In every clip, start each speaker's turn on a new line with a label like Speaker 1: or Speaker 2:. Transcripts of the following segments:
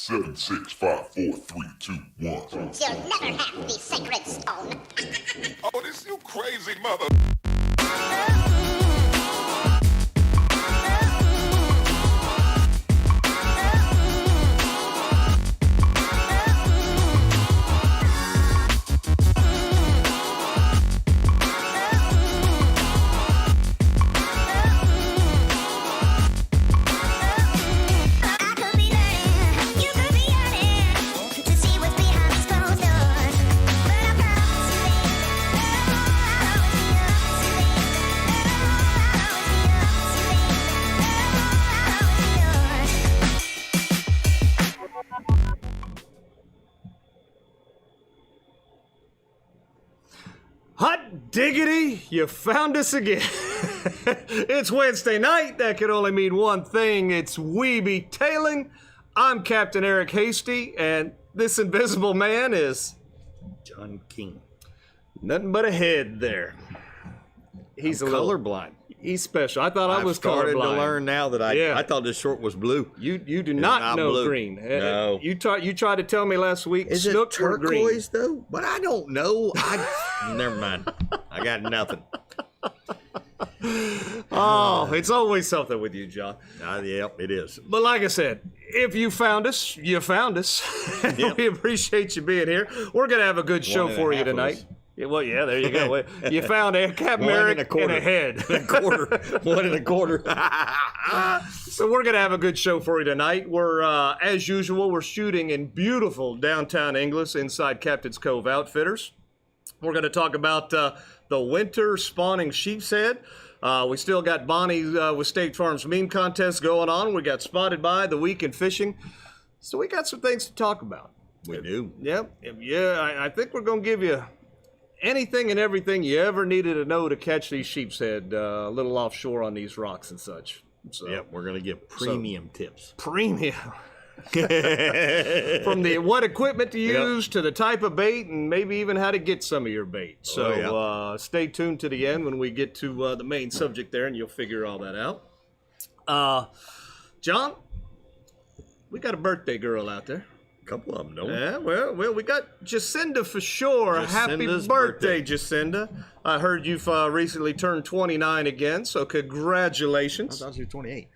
Speaker 1: 7, 6, 5, 4, 3, 2, 1.
Speaker 2: You'll never have the sacred stone.
Speaker 1: Oh, this you crazy mother.
Speaker 3: Hot diggity, you found us again. It's Wednesday night. That can only mean one thing. It's We Be Tailing. I'm Captain Eric Hasty, and this invisible man is
Speaker 4: John King.
Speaker 3: nothing but a head there. He's
Speaker 4: I'm
Speaker 3: a little
Speaker 4: colorblind.
Speaker 3: He's special. I thought I was
Speaker 4: started
Speaker 3: colorblind.
Speaker 4: to learn now that I thought this short was blue.
Speaker 3: You do not know
Speaker 4: blue.
Speaker 3: green.
Speaker 4: No.
Speaker 3: You tried to tell me last week.
Speaker 4: Is it
Speaker 3: snook were green.
Speaker 4: turquoise though? But I don't know. Never mind. I got nothing.
Speaker 3: Oh, it's always something with you, John.
Speaker 4: Yep, it is.
Speaker 3: But like I said, if you found us, you found us.
Speaker 4: Yep.
Speaker 3: We appreciate you being here. We're going to have a good show
Speaker 4: One and a
Speaker 3: for you
Speaker 4: half of
Speaker 3: tonight.
Speaker 4: us.
Speaker 3: Yeah, well, yeah, there you go. You found Capt Eric and a head.
Speaker 4: A quarter. 1 1/4.
Speaker 3: So we're going to have a good show for you tonight. We're, as usual, we're shooting in beautiful downtown Inglis inside Captain's Cove Outfitters. We're going to talk about the winter spawning sheepshead. We still got Bonnie with State Farm's meme contest going on. We got Spotted By, the week in fishing. So we got some things to talk about.
Speaker 4: We do.
Speaker 3: Yep. Yeah, I think we're going to give you anything and everything you ever needed to know to catch these sheepshead a little offshore on these rocks and such. So,
Speaker 4: Yep, we're going to give premium tips.
Speaker 3: Premium. From the what equipment to use to the type of bait and maybe even how to get some of your bait. So stay tuned to the end when we get to the main subject there and you'll figure all that out. John, we got a birthday girl out there.
Speaker 4: A couple of them, don't we?
Speaker 3: Yeah, well, we got Jacinda for sure. Happy
Speaker 4: Jacinda's
Speaker 3: birthday, Jacinda. I heard you've recently turned 29 again, so
Speaker 4: I
Speaker 3: congratulations.
Speaker 4: thought you were 28.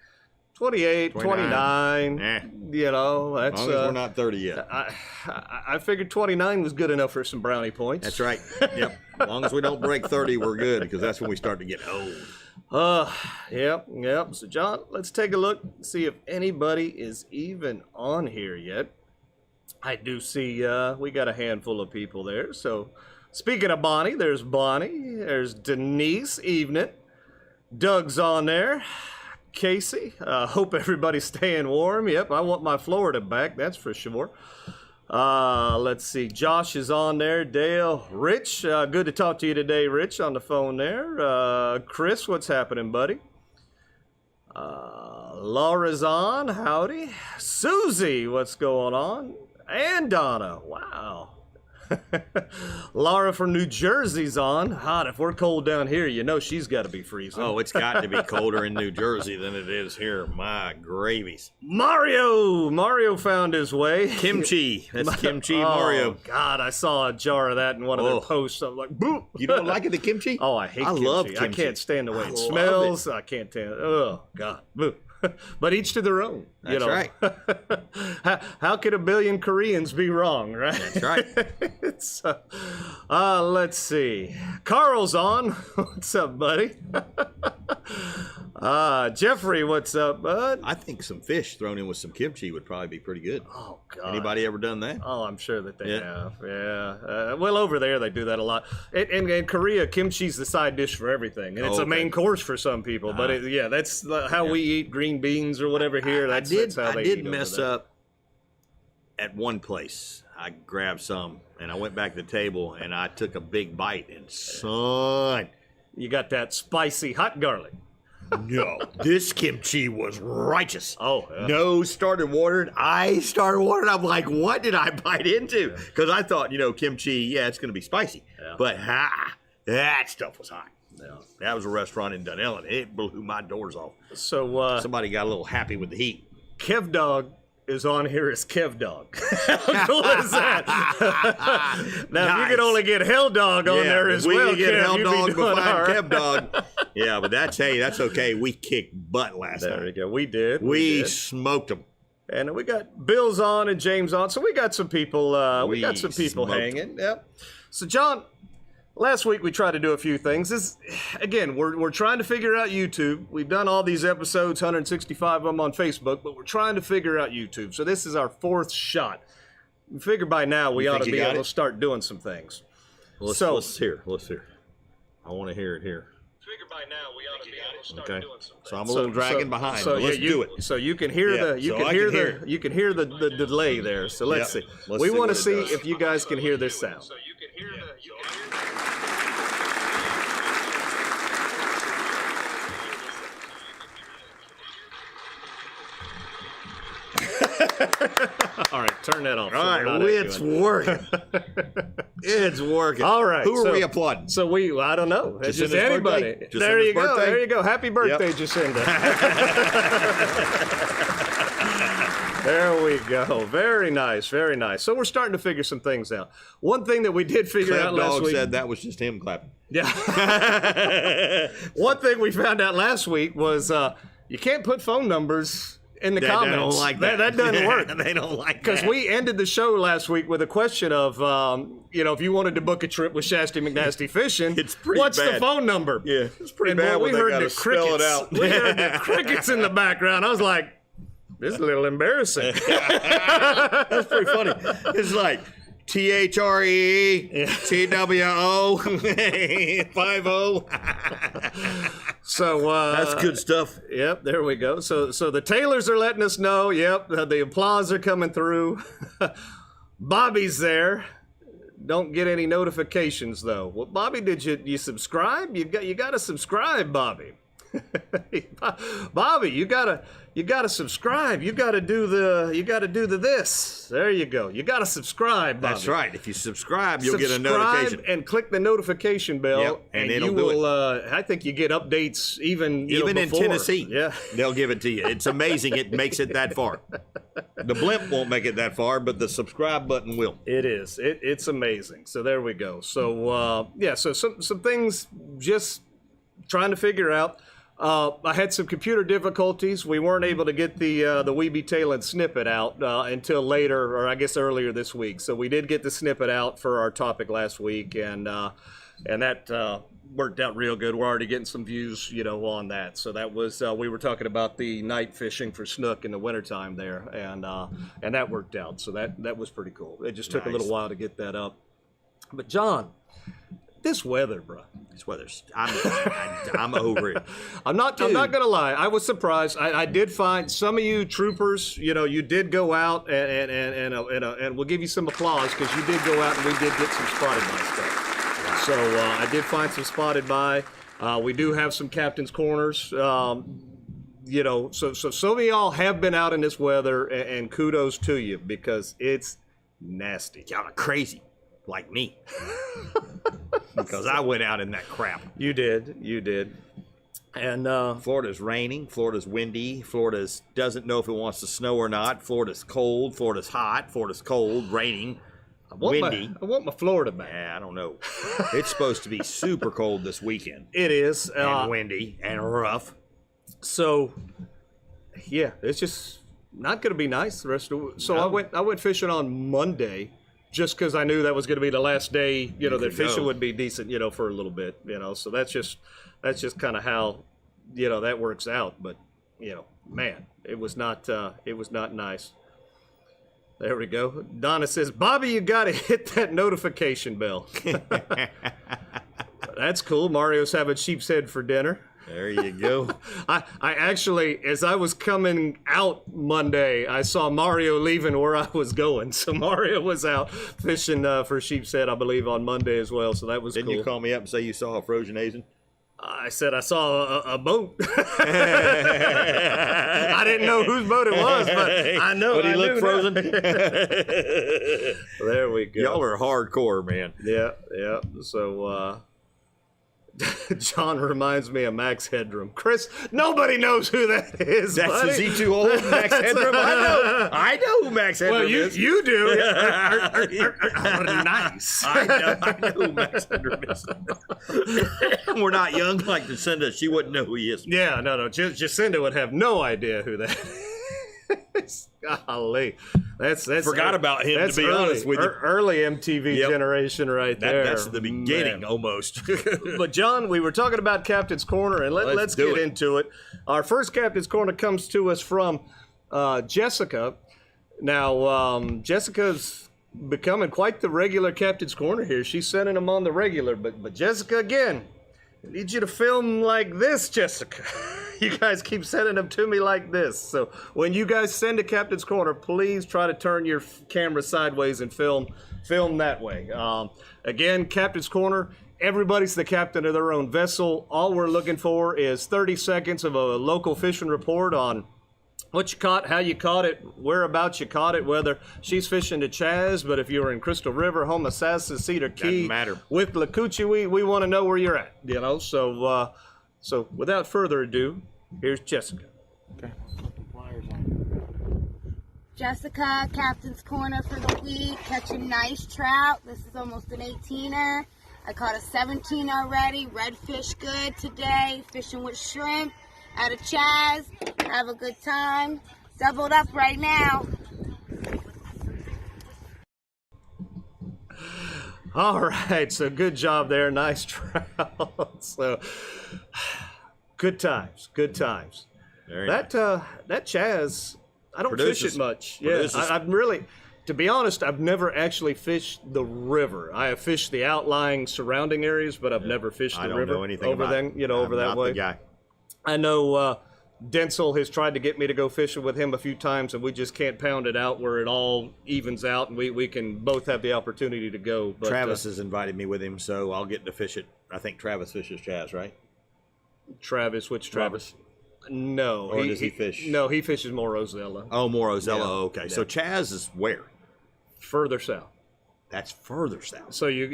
Speaker 3: 28, 29, you know, that's...
Speaker 4: As long as we're not 30 yet.
Speaker 3: I figured 29 was good enough for some brownie points.
Speaker 4: That's right. Yep. As long as we don't break 30, we're good, because that's when we start to get old.
Speaker 3: Yep. So, John, let's take a look, see if anybody is even on here yet. I do see we got a handful of people there. So, speaking of Bonnie, there's Denise, evening. Doug's on there. Casey, hope everybody's staying warm. Yep, I want my Florida back, that's for sure. Let's see, Josh is on there. Dale, Rich, good to talk to you today, Rich, on the phone there. Chris, what's happening, buddy? Laura's on, howdy. Susie, what's going on? And Donna, wow. Laura from New Jersey's on. Hot, if we're cold down here, you know she's got to be freezing.
Speaker 4: Oh, it's got to be colder in New Jersey than it is here. My gravies.
Speaker 3: Mario found his way.
Speaker 4: Kimchi. That's kimchi, Mario.
Speaker 3: Oh, God, I saw a jar of that in one of their posts. I'm like, boo.
Speaker 4: You don't like it, the kimchi?
Speaker 3: Oh, I hate kimchi.
Speaker 4: love kimchi.
Speaker 3: I can't stand the way
Speaker 4: I
Speaker 3: it
Speaker 4: love
Speaker 3: smells.
Speaker 4: it.
Speaker 3: I can't stand it. Oh, God. Boo. But each to their own.
Speaker 4: That's right.
Speaker 3: How could a billion Koreans be wrong, right?
Speaker 4: That's right.
Speaker 3: It's, let's see. Carl's on. What's up, buddy? Jeffrey, what's up, bud?
Speaker 4: I think some fish thrown in with some kimchi would probably be pretty good.
Speaker 3: Oh, God.
Speaker 4: Anybody ever done that?
Speaker 3: Oh, I'm sure that they have. Yeah. Well, over there, they do that a lot. In Korea, kimchi's the side dish for everything. And it's a main course for some people. But, that's how we eat green beans or whatever here. That's how they eat.
Speaker 4: I did mess up at one place. I grabbed some, and I went back to the table, and I took a big bite, and son.
Speaker 3: You got that spicy hot garlic.
Speaker 4: No, this kimchi was righteous.
Speaker 3: Oh, yeah.
Speaker 4: No, started watering. I started watering. I'm like, what did I bite into? Because I thought, kimchi, it's going to be spicy. Yeah. But that stuff was hot. Yeah. That was a restaurant in Dunellen. It blew my doors off.
Speaker 3: So
Speaker 4: somebody got a little happy with the heat.
Speaker 3: Kev Dog is on here as Kev Dog. How cool is that? Now, if you could only get Hell Dog on there as well,
Speaker 4: we could get
Speaker 3: Kev,
Speaker 4: Hell
Speaker 3: you'd
Speaker 4: Dog
Speaker 3: be doing
Speaker 4: behind
Speaker 3: all right.
Speaker 4: Kev Dog. Yeah, but that's okay. We kicked butt last
Speaker 3: There
Speaker 4: night.
Speaker 3: we go. We did.
Speaker 4: We
Speaker 3: did.
Speaker 4: smoked them.
Speaker 3: And we got Bill's on and James on, so we got some people. We got some people
Speaker 4: smoked
Speaker 3: hanging. Yep. So John, last week we tried to do a few things. Again, we're trying to figure out YouTube. We've done all these episodes, 165 of them on Facebook, but we're trying to figure out YouTube. So this is our 4th shot. We figure by now we ought to be able to start doing some things.
Speaker 4: Let's hear. I want to hear it here.
Speaker 3: Figure by now we ought to be able to start doing some things.
Speaker 4: So I'm a little dragging behind.
Speaker 3: So
Speaker 4: but let's do it.
Speaker 3: So you can hear you can hear the delay there. So let's see. We want to see if you guys can hear this sound. So you can hear All right, turn that off.
Speaker 4: All right, it's working. It's working.
Speaker 3: All right.
Speaker 4: Who are we applauding?
Speaker 3: So I don't know. It's just
Speaker 4: Jacinda's
Speaker 3: anybody.
Speaker 4: birthday?
Speaker 3: There you
Speaker 4: Jacinda's
Speaker 3: go.
Speaker 4: birthday?
Speaker 3: There you go. Happy birthday, Jacinda. There we go. Very nice. Very nice. So we're starting to figure some things out. One thing that we did figure out last
Speaker 4: Dog
Speaker 3: week.
Speaker 4: said that was just him clapping.
Speaker 3: Yeah. One thing we found out last week was you can't put phone numbers in the comments.
Speaker 4: They don't like that.
Speaker 3: That doesn't work.
Speaker 4: They don't like that.
Speaker 3: Because we ended the show last week with a question of, if you wanted to book a trip with Shasty McNasty Fishing,
Speaker 4: It's pretty
Speaker 3: what's the
Speaker 4: bad.
Speaker 3: phone number?
Speaker 4: Yeah, it's pretty
Speaker 3: And
Speaker 4: bad
Speaker 3: boy,
Speaker 4: when they gotta spell it out.
Speaker 3: We heard the crickets in the background. I was like, this is a little embarrassing.
Speaker 4: That's pretty funny. It's like THREE, TWO, 50.
Speaker 3: So
Speaker 4: That's good stuff.
Speaker 3: Yep, there we go. So the Taylors are letting us know. Yep, the applause are coming through. Bobby's there. Don't get any notifications though. Well, Bobby, did you subscribe? You got to subscribe, Bobby. Bobby, you gotta subscribe. You gotta do the this. There you go. You gotta subscribe, Bobby.
Speaker 4: That's right. If you subscribe, you'll get a notification.
Speaker 3: And click the notification bell,
Speaker 4: Yep, and it'll
Speaker 3: you
Speaker 4: do
Speaker 3: will. I think you get updates even
Speaker 4: in
Speaker 3: before.
Speaker 4: Tennessee.
Speaker 3: Yeah,
Speaker 4: they'll give it to you. It's amazing. It makes it that far. The blimp won't make it that far, but the subscribe button will.
Speaker 3: it is. It's amazing. So there we go. So so some things just trying to figure out. I had some computer difficulties. We weren't able to get the Weeby Tailin snippet out until later, or I guess earlier this week. So we did get the snippet out for our topic last week, and that worked out real good. We're already getting some views, on that. So that was we were talking about the night fishing for snook in the wintertime there, and that worked out. So that was pretty cool. It just took a little while to get that up. But John, this weather, bro.
Speaker 4: This weather's. I'm over it.
Speaker 3: I'm not gonna lie. I was surprised. I did find some of you troopers. You did go out and we'll give you some applause because you did go out and we did get some spotted by stuff. So I did find some spotted by. We do have some captain's corners. So some of y'all have been out in this weather, and kudos to you because it's nasty.
Speaker 4: Y'all are crazy, like me. Because I went out in that crap.
Speaker 3: You did. And
Speaker 4: Florida's raining. Florida's windy. Florida's doesn't know if it wants to snow or not. Florida's cold. Florida's hot. Florida's cold. Raining. Windy.
Speaker 3: I want my Florida back.
Speaker 4: Yeah, I don't know. It's supposed to be super cold this weekend.
Speaker 3: It is.
Speaker 4: And windy and rough.
Speaker 3: So, yeah, it's just not going to be nice the rest of the week. So no. I went fishing on Monday. Just because I knew that was going to be the last day, that fishing would be decent, for a little bit, So that's just kind of how, that works out. But, man, it was not nice. There we go. Donna says, Bobby, you got to hit that notification bell. That's cool. Mario's having Sheepshead for dinner.
Speaker 4: There you go.
Speaker 3: I actually, as I was coming out Monday, I saw Mario leaving where I was going. So Mario was out fishing for Sheepshead, I believe, on Monday as well. So that was cool.
Speaker 4: Didn't you call me up and say you saw a frozen Asian?
Speaker 3: I said I saw a boat. I didn't know whose boat it was, but I know.
Speaker 4: But he looked frozen.
Speaker 3: There we go.
Speaker 4: Y'all are hardcore, man.
Speaker 3: Yeah. So John reminds me of Max Headroom. Chris, nobody knows who that is.
Speaker 4: Is he too old, Max Headroom? I know who Max Headroom is.
Speaker 3: You do. Nice.
Speaker 4: I know who Max Headroom is. We're not young like Jacinda. She wouldn't know who he is.
Speaker 3: Yeah, no. Jacinda would have no idea who that is. Golly. That's
Speaker 4: Forgot about him,
Speaker 3: that's
Speaker 4: to be honest with you.
Speaker 3: Early MTV generation right there.
Speaker 4: That's the beginning, almost.
Speaker 3: But, John, we were talking about Captain's Corner, and let's get into it. Our first Captain's Corner comes to us from Jessica. Now, Jessica's becoming quite the regular Captain's Corner here. She's sending them on the regular. But Jessica, again, I need you to film like this, Jessica. You guys keep sending them to me like this. So when you guys send to Captain's Corner, please try to turn your camera sideways and film that way. Again, Captain's Corner, everybody's the captain of their own vessel. All we're looking for is 30 seconds of a local fishing report on what you caught, how you caught it, whereabouts you caught it, whether she's fishing to Chaz, but if you're in Crystal River, Homosassa, Cedar Key,
Speaker 4: doesn't matter.
Speaker 3: with Lakuchi, we want to know where you're at, you know. So without further ado, here's Jessica.
Speaker 5: Okay.
Speaker 6: Jessica, Captain's Corner for the week, catching nice trout. This is almost an 18er. I caught a 17 already. Redfish good today. Fishing with shrimp out of Chaz. Have a good time. Doubled up right now.
Speaker 3: All right, so good job there. Nice trout. So good times.
Speaker 4: Very
Speaker 3: That Chaz, I don't fish it much. Yeah, I'm really, to be honest, I've never actually fished the river. I have fished the outlying surrounding areas, but I've never fished the river.
Speaker 4: I don't know anything
Speaker 3: over
Speaker 4: about
Speaker 3: then, you know, over that way.
Speaker 4: I'm not the guy.
Speaker 3: I know Denzel has tried to get me to go fishing with him a few times, and we just can't pound it out where it all evens out, and we can both have the opportunity to go. But,
Speaker 4: Travis has invited me with him, so I'll get to fish it. I think Travis fishes Chaz, right?
Speaker 3: Travis, which Travis? No.
Speaker 4: Or does he fish?
Speaker 3: No, he fishes more Rosella.
Speaker 4: Oh, more Ozella.
Speaker 3: Yeah.
Speaker 4: Okay,
Speaker 3: Yeah.
Speaker 4: so Chaz is where?
Speaker 3: Further south.
Speaker 4: That's further south.
Speaker 3: So you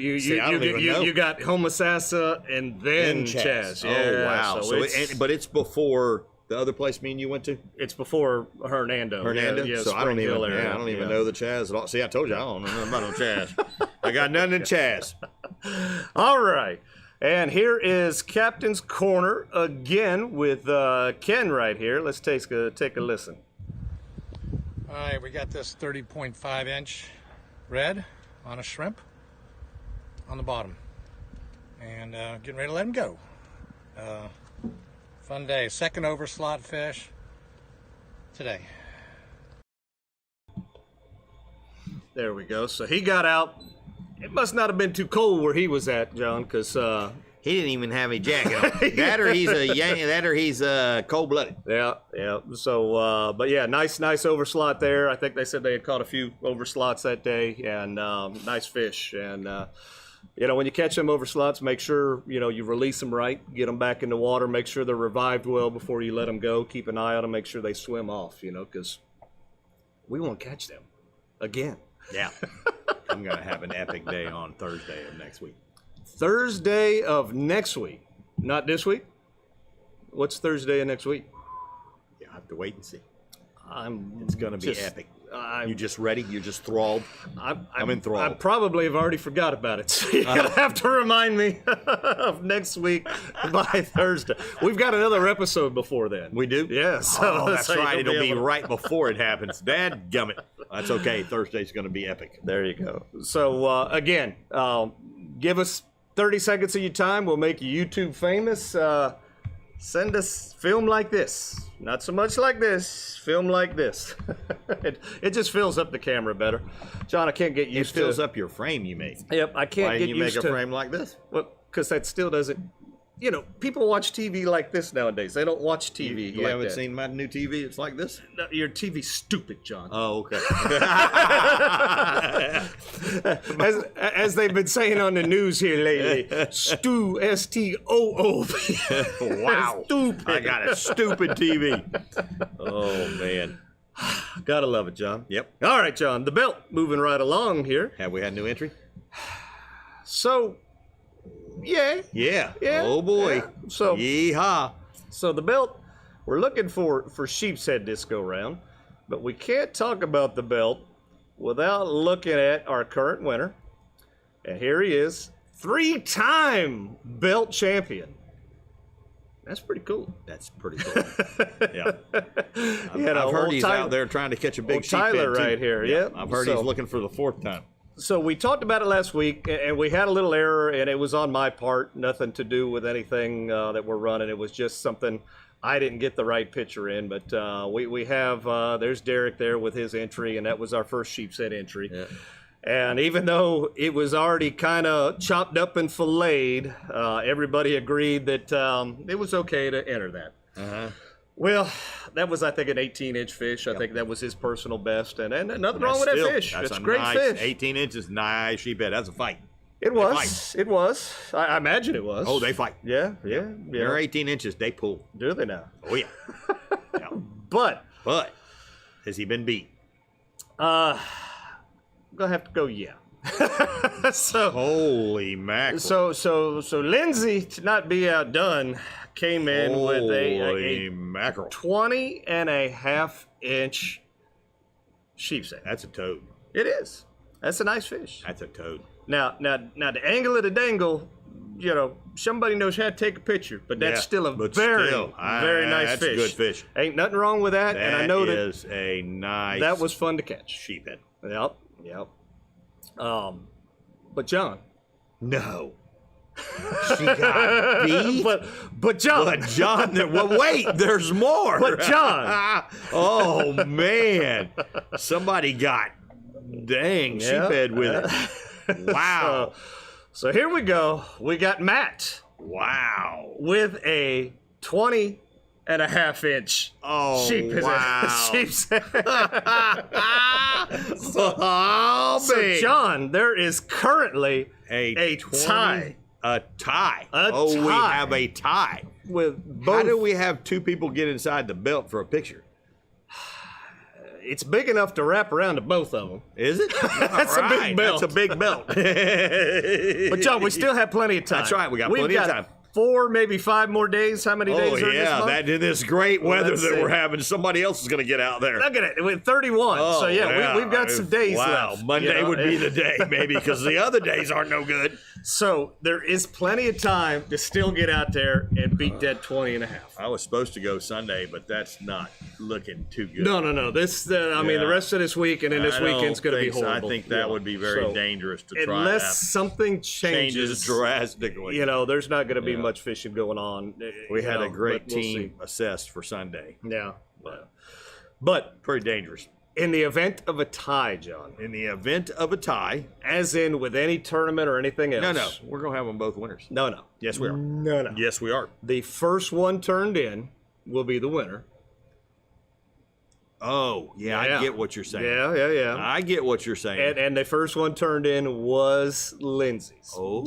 Speaker 4: I don't even know.
Speaker 3: you got Homosassa and then Chaz. Yeah,
Speaker 4: Oh, wow.
Speaker 3: So
Speaker 4: but it's before the other place me and you went to?
Speaker 3: it's before Hernando. Yeah,
Speaker 4: So I don't
Speaker 3: Spring
Speaker 4: even
Speaker 3: Hill area.
Speaker 4: I don't even know the Chaz at all. See, I told you I don't know nothing about no Chaz. I got nothing in Chaz.
Speaker 3: All right. And here is Captain's Corner again with Ken right here. Let's take a listen.
Speaker 5: All right, we got this 30.5 inch red on a shrimp on the bottom. And getting ready to let him go. Fun day. Second over slot fish today.
Speaker 3: There we go. So he got out. It must not have been too cold where he was at, John, because
Speaker 4: He didn't even have a jacket on. That or he's cold-blooded.
Speaker 3: yeah. So, but yeah, nice overslot there. I think they said they had caught a few overslots that day, and nice fish. And you know, when you catch them overslots, make sure you release them right, get them back in the water, make sure they're revived well before you let them go. Keep an eye on them, make sure they swim off. Because we won't catch them again.
Speaker 4: Yeah. I'm going to have an epic day on Thursday of next week.
Speaker 3: Thursday of next week, not this week. What's Thursday of next week?
Speaker 4: You'll have to wait and see.
Speaker 3: It's
Speaker 4: It's going to be epic. You just ready? You're just thralled? I'm enthralled.
Speaker 3: I probably have already forgot about it. So you're going to have to remind me of next week by Thursday. We've got another episode before then.
Speaker 4: We do?
Speaker 3: Yeah.
Speaker 4: Oh, that's
Speaker 3: so
Speaker 4: right.
Speaker 3: you'll
Speaker 4: It'll be
Speaker 3: able to-
Speaker 4: right before it happens. Dadgummit. That's okay. Thursday's going to be epic.
Speaker 3: There you go. So, again, give us 30 seconds of your time. We'll make you YouTube famous. Send us film like this. Not so much like this. Film like this. it just fills up the camera better. John, I can't get
Speaker 4: It
Speaker 3: used
Speaker 4: fills
Speaker 3: to...
Speaker 4: up your frame you made.
Speaker 3: Yep, I can't
Speaker 4: Why
Speaker 3: get
Speaker 4: didn't you
Speaker 3: used
Speaker 4: make a
Speaker 3: to...
Speaker 4: frame like this?
Speaker 3: Well, because that still doesn't... people watch TV like this nowadays. They don't watch TV
Speaker 4: You
Speaker 3: like
Speaker 4: haven't
Speaker 3: that.
Speaker 4: seen my new TV? It's like this?
Speaker 3: No, your TV's stupid, John.
Speaker 4: Oh, okay.
Speaker 3: As they've been saying on the news here lately, Stu, S-T-O-O-P.
Speaker 4: Wow.
Speaker 3: Stupid.
Speaker 4: I got a stupid TV. Oh, man.
Speaker 3: Gotta love it, John.
Speaker 4: Yep.
Speaker 3: All right, John, the belt moving right along here.
Speaker 4: Have we had a new entry?
Speaker 3: So, Yeah.
Speaker 4: Yeah.
Speaker 3: Yeah.
Speaker 4: Oh boy.
Speaker 3: Yeah. So
Speaker 4: Yeehaw.
Speaker 3: So the belt, we're looking for Sheepshead this go round, but we can't talk about the belt without looking at our current winner. And here he is, 3-time belt champion. That's pretty cool.
Speaker 4: That's pretty cool. Yeah. I've heard
Speaker 3: old
Speaker 4: he's
Speaker 3: Tyler-
Speaker 4: out there trying to catch a big
Speaker 3: old Tyler
Speaker 4: sheephead, too.
Speaker 3: right here, yeah.
Speaker 4: I've heard
Speaker 3: So-
Speaker 4: he's looking for the 4th time.
Speaker 3: So we talked about it last week, and we had a little error, and it was on my part. Nothing to do with anything that we're running. It was just something I didn't get the right picture in. But we have there's Derek there with his entry, and that was our first Sheepshead entry.
Speaker 4: Yeah.
Speaker 3: And even though it was already kind of chopped up and filleted, everybody agreed that it was okay to enter that.
Speaker 4: Uh-huh.
Speaker 3: Well, that was, I think, an 18-inch fish. I think that was his personal best, and nothing wrong with that fish.
Speaker 4: That's
Speaker 3: It's
Speaker 4: a
Speaker 3: a great
Speaker 4: nice,
Speaker 3: fish.
Speaker 4: 18 inches, nice sheephead. That's a fight.
Speaker 3: It
Speaker 4: They
Speaker 3: was.
Speaker 4: fight.
Speaker 3: It was. I imagine it was.
Speaker 4: Oh, they fight.
Speaker 3: Yeah.
Speaker 4: They're 18 inches. They pull.
Speaker 3: Do they now?
Speaker 4: Oh, yeah. Yeah.
Speaker 3: But
Speaker 4: But has he been beat?
Speaker 3: I'm gonna have to go. Yeah. so
Speaker 4: Holy mackerel.
Speaker 3: so Lindsay, to not be outdone, came in with
Speaker 4: Holy
Speaker 3: a
Speaker 4: mackerel.
Speaker 3: 20.5-inch sheepshead.
Speaker 4: That's a toad.
Speaker 3: It is. That's a nice fish.
Speaker 4: That's a toad.
Speaker 3: Now, the angle of the dangle, somebody knows how to take a picture, but that's
Speaker 4: Yeah,
Speaker 3: still a
Speaker 4: but
Speaker 3: very,
Speaker 4: still,
Speaker 3: very nice
Speaker 4: that's
Speaker 3: fish.
Speaker 4: a good fish.
Speaker 3: Ain't nothing wrong with that, and I know that
Speaker 4: is a nice
Speaker 3: that was fun to catch.
Speaker 4: sheephead.
Speaker 3: Yep. But John.
Speaker 4: No. She got beat?
Speaker 3: But John.
Speaker 4: But John, wait, there's more.
Speaker 3: But John.
Speaker 4: Oh, man. Somebody got dang sheephead with it. Wow.
Speaker 3: So here we go. We got Matt
Speaker 4: Wow.
Speaker 3: with a 20.5-inch
Speaker 4: Oh,
Speaker 3: sheepshead.
Speaker 4: wow.
Speaker 3: sheepshead.
Speaker 4: Oh,
Speaker 3: So
Speaker 4: big.
Speaker 3: John, there is currently
Speaker 4: a
Speaker 3: 20 tie.
Speaker 4: A tie.
Speaker 3: A
Speaker 4: We
Speaker 3: tie.
Speaker 4: have a tie.
Speaker 3: with
Speaker 4: How
Speaker 3: both.
Speaker 4: do we have two people get inside the belt for a picture?
Speaker 3: It's big enough to wrap around to both of them.
Speaker 4: Is it?
Speaker 3: That's a big belt.
Speaker 4: That's a big belt.
Speaker 3: But John, we still have plenty of time.
Speaker 4: That's right, we got
Speaker 3: We've
Speaker 4: plenty of
Speaker 3: got
Speaker 4: time.
Speaker 3: 4, maybe 5 more days. How many
Speaker 4: Oh,
Speaker 3: days are in this
Speaker 4: yeah.
Speaker 3: month?
Speaker 4: That in this great weather
Speaker 3: let's
Speaker 4: that
Speaker 3: see.
Speaker 4: we're having, somebody else is going to get out there.
Speaker 3: Look at it. With 31.
Speaker 4: Oh,
Speaker 3: so, yeah, we've got some days
Speaker 4: wow.
Speaker 3: left.
Speaker 4: Monday
Speaker 3: you know?
Speaker 4: would be the day, maybe, because the other days aren't no good.
Speaker 3: So, there is plenty of time to still get out there and beat that 20.5.
Speaker 4: I was supposed to go Sunday, but that's not looking too good.
Speaker 3: No. This, I mean, the rest of this week and then this
Speaker 4: I don't
Speaker 3: weekend's going to be
Speaker 4: think so.
Speaker 3: horrible.
Speaker 4: I think that would be very dangerous to try
Speaker 3: Unless
Speaker 4: that.
Speaker 3: something
Speaker 4: Changes drastically.
Speaker 3: there's not going to be
Speaker 4: Yeah.
Speaker 3: much fishing going on.
Speaker 4: We had a great
Speaker 3: but we'll
Speaker 4: team assessed for Sunday.
Speaker 3: see. Yeah. But
Speaker 4: Pretty dangerous.
Speaker 3: in the event of a tie, John,
Speaker 4: In the event of a tie,
Speaker 3: as in with any tournament or anything else.
Speaker 4: no, we're going to have them both winners.
Speaker 3: No.
Speaker 4: Yes, we are.
Speaker 3: No.
Speaker 4: Yes, we are.
Speaker 3: The first one turned in will be the winner.
Speaker 4: Oh, yeah, I get what you're saying.
Speaker 3: Yeah.
Speaker 4: I get what you're saying.
Speaker 3: And the first one turned in was Lindsay's.
Speaker 4: Oh.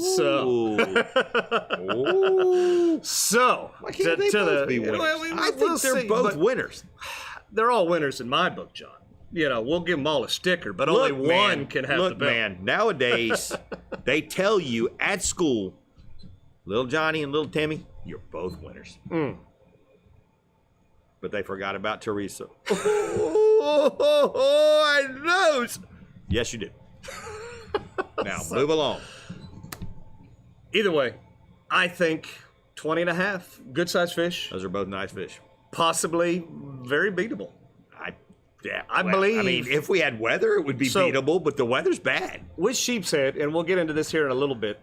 Speaker 3: So
Speaker 4: Why can't they both be winners? I think they're both winners.
Speaker 3: They're all winners in my book, John. We'll give them all a sticker, but only one can have the belt.
Speaker 4: Man, nowadays, they tell you at school, little Johnny and little Timmy, you're both winners. But they forgot about Teresa. I know. Yes, you did. Now, move along.
Speaker 3: Either way, I think 20.5, good sized fish,
Speaker 4: Those are both nice fish.
Speaker 3: possibly very beatable. I
Speaker 4: I
Speaker 3: believe-
Speaker 4: mean, if we had weather, it would be
Speaker 3: So-
Speaker 4: beatable, but the weather's bad.
Speaker 3: With Sheepshead, and we'll get into this here in a little bit,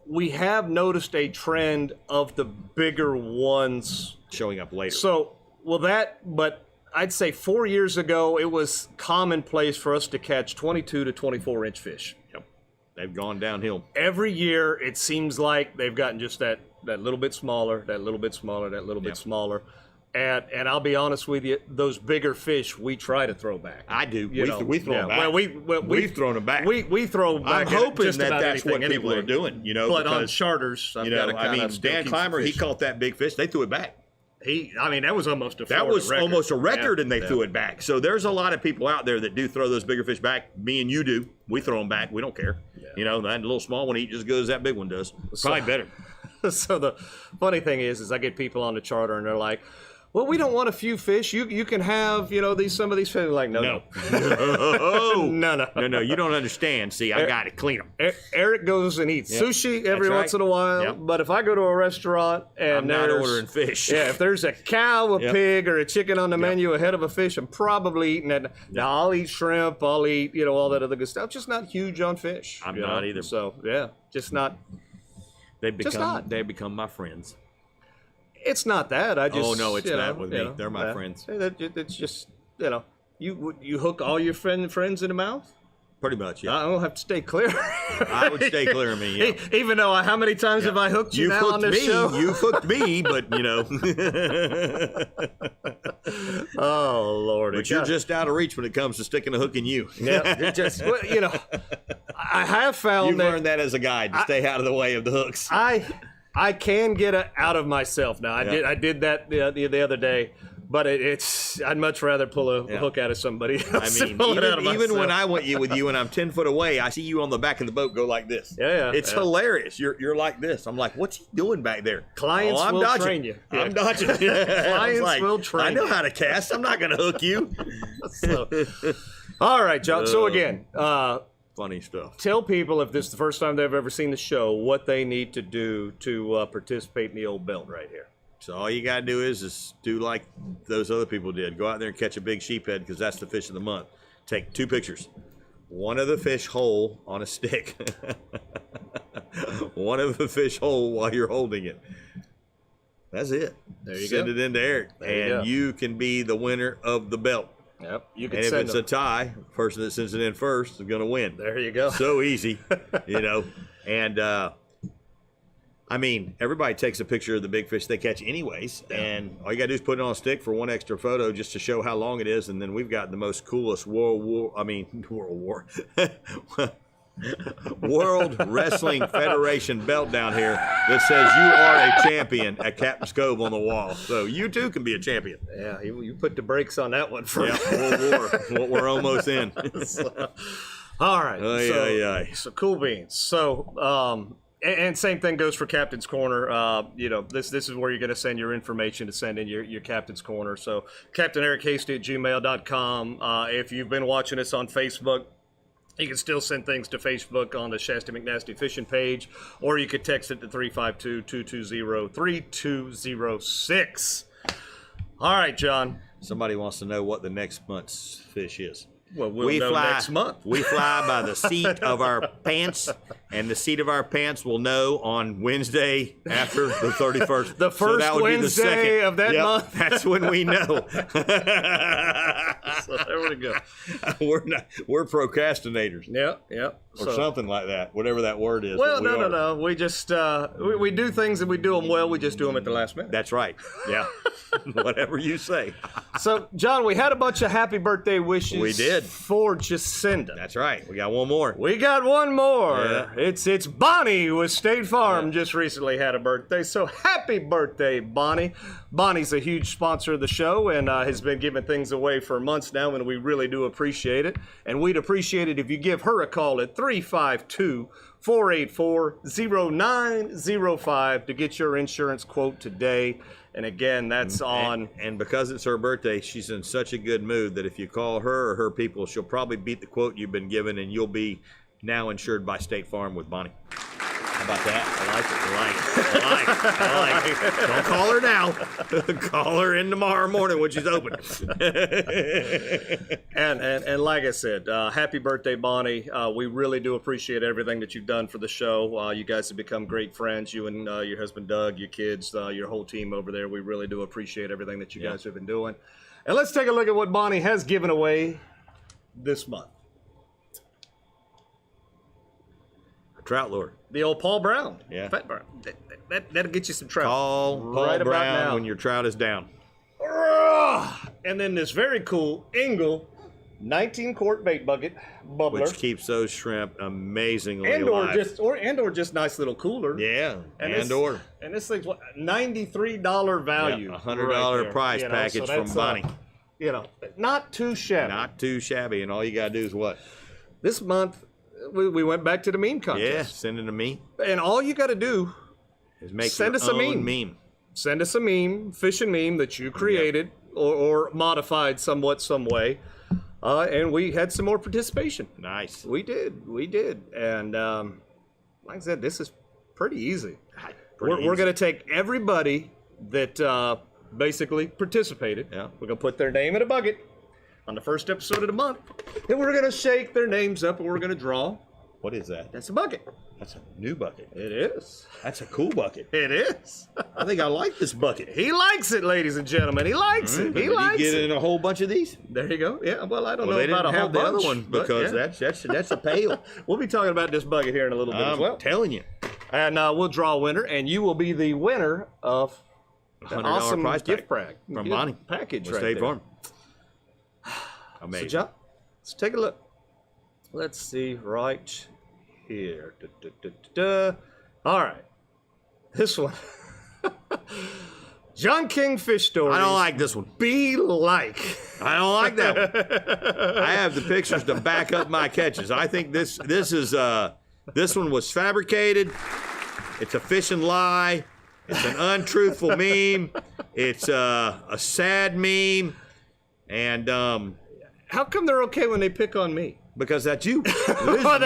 Speaker 3: we have noticed a trend of the bigger ones.
Speaker 4: Showing up later.
Speaker 3: So, but I'd say 4 years ago, it was commonplace for us to catch 22 to 24-inch fish.
Speaker 4: Yep. They've gone downhill.
Speaker 3: Every year, it seems like they've gotten just that little bit smaller, that little bit smaller, that little bit smaller. And I'll be honest with you, those bigger fish we try to throw back.
Speaker 4: I do.
Speaker 3: You
Speaker 4: We
Speaker 3: know,
Speaker 4: throw them back.
Speaker 3: Well,
Speaker 4: we've thrown them back.
Speaker 3: We throw back.
Speaker 4: I'm
Speaker 3: at
Speaker 4: hoping
Speaker 3: just
Speaker 4: that
Speaker 3: about
Speaker 4: that's what
Speaker 3: anything
Speaker 4: people
Speaker 3: anyway.
Speaker 4: are doing,
Speaker 3: But on
Speaker 4: because,
Speaker 3: charters, I've got to
Speaker 4: I mean, Dan Clymer, he
Speaker 3: fish.
Speaker 4: caught that big fish. They threw it back.
Speaker 3: I mean, that was almost a
Speaker 4: That
Speaker 3: Florida
Speaker 4: was
Speaker 3: record.
Speaker 4: almost a record,
Speaker 3: Yeah,
Speaker 4: and they threw it back. So there's a lot of people out there that do throw those bigger fish back. Me and you do. We throw them back. We don't care.
Speaker 3: Yeah.
Speaker 4: You know, that little small one eat just as good as that big one does. Probably better.
Speaker 3: So the funny thing is I get people on the charter and they're like, well, we don't want a few fish. You can have, some of these fish. Like, no.
Speaker 4: No. No, you don't understand. See, I got to clean them.
Speaker 3: Eric goes and eats sushi every once in a while.
Speaker 4: Yep.
Speaker 3: But if I go to a restaurant and
Speaker 4: I'm not
Speaker 3: there's-
Speaker 4: ordering fish.
Speaker 3: Yeah, if there's a cow, a pig, or a chicken on the menu ahead of a fish, I'm probably eating that. Now, I'll eat shrimp. I'll eat, all that other good stuff. Just not huge on fish.
Speaker 4: I'm not either.
Speaker 3: So, yeah, just not.
Speaker 4: They
Speaker 3: not.
Speaker 4: become my friends.
Speaker 3: It's not that. I just.
Speaker 4: Oh, no, it's that with me.
Speaker 3: know,
Speaker 4: They're my friends.
Speaker 3: It's just, you hook all your friends in the mouth?
Speaker 4: Pretty much, yeah.
Speaker 3: I don't have to stay clear.
Speaker 4: I would stay clear of me, yeah.
Speaker 3: Even though, how many times have I hooked you now on this show?
Speaker 4: You've hooked me, but,
Speaker 3: Oh, Lord.
Speaker 4: But you're just out of reach when it comes to sticking a hook in you.
Speaker 3: Yeah, I have found
Speaker 4: You've learned that as a guide, to stay out of the way of the hooks.
Speaker 3: I can get out of myself now. I did that the other day, but I'd much rather pull a hook out of somebody else.
Speaker 4: I mean,
Speaker 3: than pull it out of
Speaker 4: even when
Speaker 3: myself.
Speaker 4: I went with you and I'm 10 foot away, I see you on the back of the boat go like this.
Speaker 3: Yeah.
Speaker 4: It's hilarious. You're like this. I'm like, what's he doing back there?
Speaker 3: Clients
Speaker 4: I'm
Speaker 3: will
Speaker 4: dodging.
Speaker 3: train you. Yeah.
Speaker 4: I'm dodging. Clients
Speaker 3: will train
Speaker 4: I know
Speaker 3: you.
Speaker 4: how to cast. I'm not going to hook you.
Speaker 3: All right, John. So again,
Speaker 4: funny stuff.
Speaker 3: tell people if this is the first time they've ever seen the show, what they need to do to participate in the old belt right here.
Speaker 4: So all you got to do is do like those other people did. Go out there and catch a big sheephead because that's the fish of the month. Take 2 pictures. One of the fish whole on a stick. One of the fish whole while you're holding it. That's it.
Speaker 3: There you
Speaker 4: Send
Speaker 3: go.
Speaker 4: it into Eric,
Speaker 3: There you
Speaker 4: you can be the winner of the belt.
Speaker 3: Yep. You can
Speaker 4: And if
Speaker 3: send
Speaker 4: it's
Speaker 3: them.
Speaker 4: a tie, the person that sends it in first is going to win.
Speaker 3: There you go.
Speaker 4: So easy, And I mean, everybody takes a picture of the big fish they catch anyways, and all you got to do is put it on a stick for one extra photo just to show how long it is, and then we've got the most coolest World Wrestling Federation belt down here that says you are a champion at Captain's Cove on the wall. So you too can be a champion.
Speaker 3: Yeah, you put the brakes on that one for
Speaker 4: Yeah, World War. What we're almost in.
Speaker 3: All right.
Speaker 4: Aye.
Speaker 3: So cool beans. So and same thing goes for Captain's Corner. This is where you're going to send your information to send in your Captain's Corner. So Captain Eric Hasty at gmail.com. If you've been watching us on Facebook, you can still send things to Facebook on the Shasta McNasty Fishing page, or you could text it to 352-220-3206. All right, John.
Speaker 4: Somebody wants to know what the next month's fish is.
Speaker 3: Well, we'll know next month.
Speaker 4: We fly by the seat of our pants, and the seat of our pants will know on Wednesday after the 31st.
Speaker 3: The first
Speaker 4: that would be the
Speaker 3: Wednesday
Speaker 4: second.
Speaker 3: of that
Speaker 4: Yep,
Speaker 3: month.
Speaker 4: That's when we know.
Speaker 3: So there we go.
Speaker 4: We're procrastinators.
Speaker 3: Yeah.
Speaker 4: Or something like that, whatever that word is.
Speaker 3: Well,
Speaker 4: that we are.
Speaker 3: no. We just we do things and we do them well. We just do them at the last minute.
Speaker 4: That's right. Yeah. Whatever you say.
Speaker 3: So, John, we had a bunch of happy birthday wishes.
Speaker 4: We did.
Speaker 3: For Jacinda.
Speaker 4: That's right. We got one more.
Speaker 3: We got one more.
Speaker 4: Yeah.
Speaker 3: It's Bonnie with State Farm. Just recently had a birthday. So happy birthday, Bonnie. Bonnie's a huge sponsor of the show and has been giving things away for months now, and we really do appreciate it. And we'd appreciate it if you give her a call at 352-484-0905 to get your insurance quote today. And again, that's on.
Speaker 4: And because it's her birthday, she's in such a good mood that if you call her or her people, she'll probably beat the quote you've been given, and you'll be now insured by State Farm with Bonnie. How about that? I like it. Don't call her now. Call her in tomorrow morning when she's open.
Speaker 3: And like I said, happy birthday, Bonnie. We really do appreciate everything that you've done for the show. You guys have become great friends. You and your husband, Doug, your kids, your whole team over there. We really do appreciate everything that you guys have been doing. And let's take a look at what Bonnie has given away this month.
Speaker 4: Trout lure.
Speaker 3: The old Paul Brown.
Speaker 4: Yeah.
Speaker 3: Fat Brown. That'll get you some trout.
Speaker 4: Call Paul
Speaker 3: right about
Speaker 4: Brown
Speaker 3: now.
Speaker 4: when your trout is down.
Speaker 3: And then this very cool Engel 19-quart bait bucket, bubbler.
Speaker 4: Which keeps those shrimp amazingly
Speaker 3: and
Speaker 4: alive.
Speaker 3: or just nice little cooler.
Speaker 4: Yeah,
Speaker 3: And this thing's what, $93 value.
Speaker 4: Yeah, $100
Speaker 3: right
Speaker 4: price
Speaker 3: there,
Speaker 4: package
Speaker 3: so
Speaker 4: from
Speaker 3: that's,
Speaker 4: Bonnie.
Speaker 3: Not too shabby.
Speaker 4: Not too shabby, and all you gotta do is what?
Speaker 3: This month, we went back to the meme contest.
Speaker 4: Yeah, send it to me.
Speaker 3: And all you got to do
Speaker 4: Is make
Speaker 3: send
Speaker 4: your
Speaker 3: us a
Speaker 4: own
Speaker 3: meme. Send us a meme, fishing meme that you created or modified somewhat, some way. And we had some more participation.
Speaker 4: Nice.
Speaker 3: We did. And like I said, this is pretty easy. We're going to take everybody that basically participated.
Speaker 4: Yeah.
Speaker 3: We're going to put their name in a bucket on the first episode of the month. And we're going to shake their names up and we're going to draw.
Speaker 4: What is that?
Speaker 3: That's a bucket.
Speaker 4: That's a new bucket.
Speaker 3: It is.
Speaker 4: That's a cool bucket.
Speaker 3: It is.
Speaker 4: I think I like this bucket.
Speaker 3: He likes it, ladies and gentlemen. He likes it. He
Speaker 4: Did
Speaker 3: likes
Speaker 4: you get
Speaker 3: it.
Speaker 4: in a whole bunch of these?
Speaker 3: There you go. Yeah. Well, I don't know
Speaker 4: They
Speaker 3: about
Speaker 4: didn't
Speaker 3: a whole
Speaker 4: have the
Speaker 3: bunch,
Speaker 4: other one
Speaker 3: but
Speaker 4: because
Speaker 3: yeah.
Speaker 4: that's a pail.
Speaker 3: We'll be talking about this bucket here in a little bit as
Speaker 4: I'm
Speaker 3: well.
Speaker 4: telling you.
Speaker 3: And we'll draw a winner, and you will be the winner of the
Speaker 4: $100
Speaker 3: awesome
Speaker 4: prize
Speaker 3: gift
Speaker 4: pack
Speaker 3: pack
Speaker 4: from Bonnie.
Speaker 3: package
Speaker 4: With
Speaker 3: right
Speaker 4: State
Speaker 3: there.
Speaker 4: Farm.
Speaker 3: So,
Speaker 4: Amazing.
Speaker 3: John, let's take a look. Let's see right here. All right. This one. John King Fish Stories.
Speaker 4: I don't like this one.
Speaker 3: Be like.
Speaker 4: I don't like that one. I have the pictures to back up my catches. I think this one was fabricated. It's a fishing lie. It's an untruthful meme. It's a sad meme. And
Speaker 3: How come they're okay when they pick on me?
Speaker 4: because that's you.
Speaker 3: When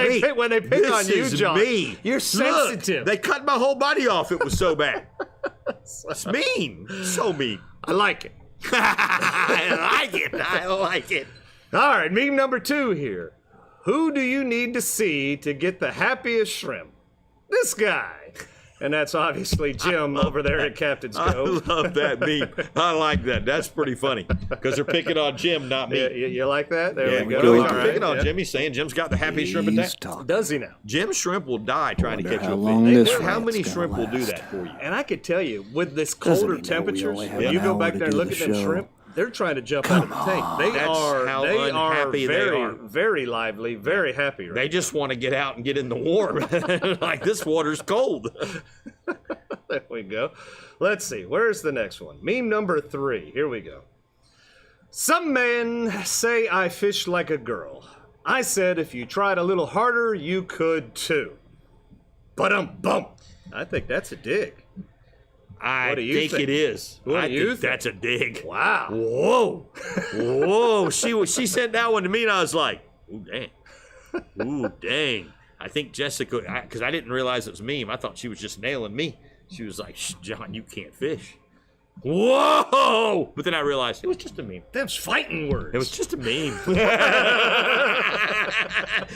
Speaker 3: they pick
Speaker 4: This
Speaker 3: on you,
Speaker 4: is
Speaker 3: John,
Speaker 4: me.
Speaker 3: you're sensitive.
Speaker 4: Look, they cut my whole body off. It was so bad. It's mean. So mean.
Speaker 3: I like it.
Speaker 4: I like it. I like it.
Speaker 3: All right, meme number 2 here. Who do you need to see to get the happiest shrimp? This guy. And that's obviously Jim over there at Captain's
Speaker 4: I
Speaker 3: Cove.
Speaker 4: love that meme. I like that. That's pretty funny because they're picking on Jim, not me.
Speaker 3: You like that? There
Speaker 4: Yeah,
Speaker 3: we
Speaker 4: what
Speaker 3: go.
Speaker 4: are
Speaker 3: All
Speaker 4: they
Speaker 3: right,
Speaker 4: picking on
Speaker 3: yeah.
Speaker 4: Jim? He's saying Jim's got the happiest shrimp
Speaker 7: He's
Speaker 4: attack.
Speaker 7: talking.
Speaker 3: Does he now?
Speaker 4: Jim's shrimp will die trying to
Speaker 7: Wonder
Speaker 4: catch
Speaker 7: how
Speaker 4: you a
Speaker 7: long
Speaker 4: fish.
Speaker 7: this
Speaker 4: How
Speaker 7: rant's
Speaker 4: many
Speaker 7: gonna
Speaker 4: shrimp will do
Speaker 7: last.
Speaker 4: that for you?
Speaker 3: And I could tell you, with this
Speaker 7: Doesn't
Speaker 3: colder
Speaker 7: he know we
Speaker 3: temperatures,
Speaker 7: only have
Speaker 3: when
Speaker 7: an
Speaker 3: you go
Speaker 7: hour
Speaker 3: back
Speaker 7: to
Speaker 3: there and
Speaker 7: do
Speaker 3: look
Speaker 7: the
Speaker 3: at them
Speaker 7: show?
Speaker 3: shrimp, they're trying to jump out of the tank. They
Speaker 4: That's how
Speaker 3: are
Speaker 4: unhappy they
Speaker 3: very,
Speaker 4: are.
Speaker 3: very lively, very happy right
Speaker 4: They just want to get out and get in the warm. Like, this water's cold.
Speaker 3: There we go. Let's see. Where's the next one? Meme number 3. Here we go. Some men say I fish like a girl. I said if you tried a little harder, you could too. Bum. I think that's a dig.
Speaker 4: I
Speaker 3: What do you
Speaker 4: think
Speaker 3: think?
Speaker 4: it is.
Speaker 3: What
Speaker 4: I
Speaker 3: do you
Speaker 4: think that's a dig.
Speaker 3: Wow.
Speaker 4: Whoa. She sent that one to me, and I was like, ooh, dang. I think Jessica, because I didn't realize it was a meme. I thought she was just nailing me. She was like, John, you can't fish. Whoa! But then I realized it was just a meme.
Speaker 3: That's fighting words.
Speaker 4: It was just a meme.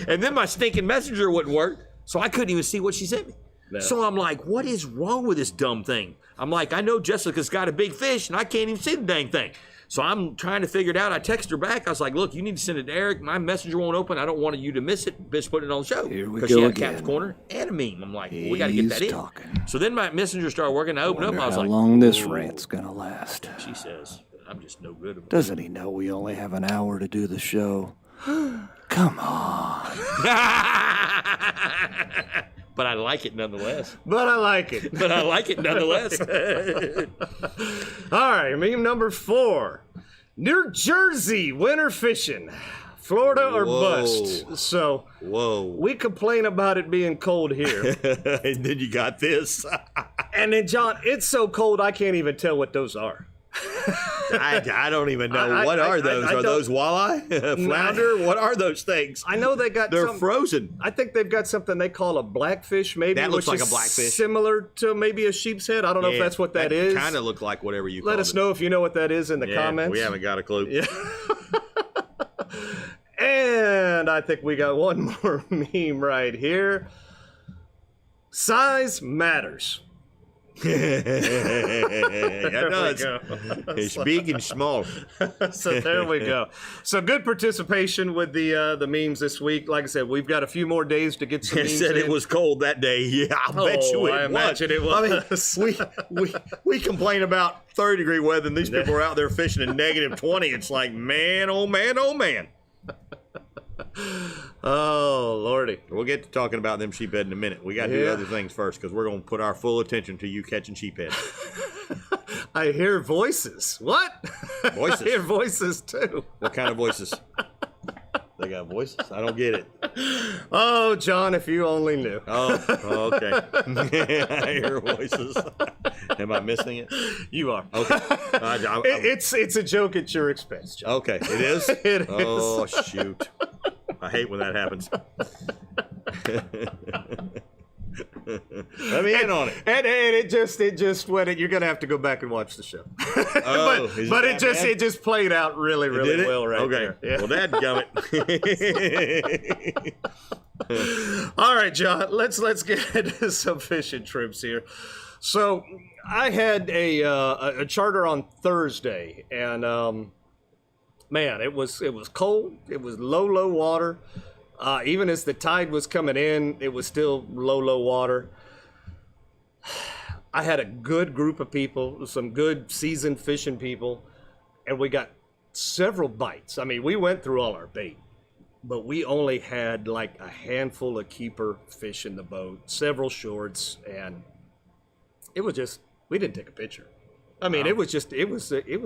Speaker 4: And then my stinking messenger wouldn't work, so I couldn't even see what she sent me.
Speaker 3: No.
Speaker 4: So I'm like, what is wrong with this dumb thing? I'm like, I know Jessica's got a big fish, and I can't even see the dang thing. So I'm trying to figure it out. I text her back. I was like, look, you need to send it to Eric. My messenger won't open. I don't want you to miss it. Bitch, put it on the show.
Speaker 7: Here we
Speaker 4: Because she
Speaker 7: go
Speaker 4: had Cap's
Speaker 7: again.
Speaker 4: Corner and a meme. I'm like, well, we got to get that
Speaker 7: He's
Speaker 4: in.
Speaker 7: talking.
Speaker 4: So then my messenger started working. I opened up.
Speaker 7: Wonder
Speaker 4: I was
Speaker 7: how
Speaker 4: like,
Speaker 7: long this
Speaker 4: "Whoa."
Speaker 7: rant's gonna last.
Speaker 4: She says, I'm just no good.
Speaker 7: Doesn't he know we only have an hour to do the show? Come on.
Speaker 4: But I like it nonetheless.
Speaker 3: But I like it.
Speaker 4: But I like it nonetheless.
Speaker 3: All right, meme number 4. New Jersey winter fishing. Florida or
Speaker 4: Whoa.
Speaker 3: bust. So
Speaker 4: Whoa.
Speaker 3: we complain about it being cold here.
Speaker 4: And then you got this.
Speaker 3: And then, John, it's so cold I can't even tell what those are.
Speaker 4: I don't even know. What
Speaker 3: I
Speaker 4: are those?
Speaker 3: I
Speaker 4: Are
Speaker 3: don't-
Speaker 4: those walleye? Flounder? What are those things?
Speaker 3: I know they got
Speaker 4: They're
Speaker 3: some,
Speaker 4: frozen.
Speaker 3: I think they've got something they call a blackfish, maybe.
Speaker 4: That looks
Speaker 3: which
Speaker 4: like
Speaker 3: is
Speaker 4: a blackfish.
Speaker 3: Similar to maybe a sheep's head. I don't know if that's what that is.
Speaker 4: Kind of look like whatever you
Speaker 3: Let
Speaker 4: called
Speaker 3: us
Speaker 4: it.
Speaker 3: know if you know what that is in the
Speaker 4: Yeah,
Speaker 3: comments.
Speaker 4: we haven't got a clue.
Speaker 3: Yeah. And I think we got one more meme right here. Size matters.
Speaker 4: It does.
Speaker 3: There
Speaker 4: It's big and small.
Speaker 3: So there we go. So good participation with the memes this week. Like I said, we've got a few more days to get some
Speaker 4: It
Speaker 3: memes
Speaker 4: said
Speaker 3: in.
Speaker 4: it was cold that day. Yeah, I bet you it
Speaker 3: I
Speaker 4: was.
Speaker 3: imagine it was.
Speaker 4: I mean, we complain about 30-degree weather, and these people are out there fishing in -20. It's like, man, oh man, oh man.
Speaker 3: Oh, Lordy.
Speaker 4: We'll get to talking about them sheephead in a minute. We got to do other things first because we're going to put our full attention to you catching sheephead.
Speaker 3: I hear voices. What?
Speaker 4: Voices?
Speaker 3: I hear voices, too.
Speaker 4: What kind of voices? They got voices? I don't get it.
Speaker 3: Oh, John, if you only knew.
Speaker 4: Oh, okay. I hear voices. Am I missing it?
Speaker 3: You are.
Speaker 4: Okay.
Speaker 3: It's a joke at your expense, John.
Speaker 4: Okay, it is?
Speaker 3: It is.
Speaker 4: Oh, shoot. I hate when that happens. Let me in on it.
Speaker 3: And it just went. You're gonna have to go back and watch the show.
Speaker 4: Oh,
Speaker 3: but it just played out really well right there. Yeah.
Speaker 4: Well, dadgummit.
Speaker 3: All right, John. Let's get into some fishing trips here. So I had a charter on Thursday, and man, it was cold. It was low water. Even as the tide was coming in, it was still low water. I had a good group of people, some good seasoned fishing people, and we got several bites. I mean, we went through all our bait, but we only had like a handful of keeper fish in the boat, several shorts, and it was just, we didn't take a picture. I mean, it was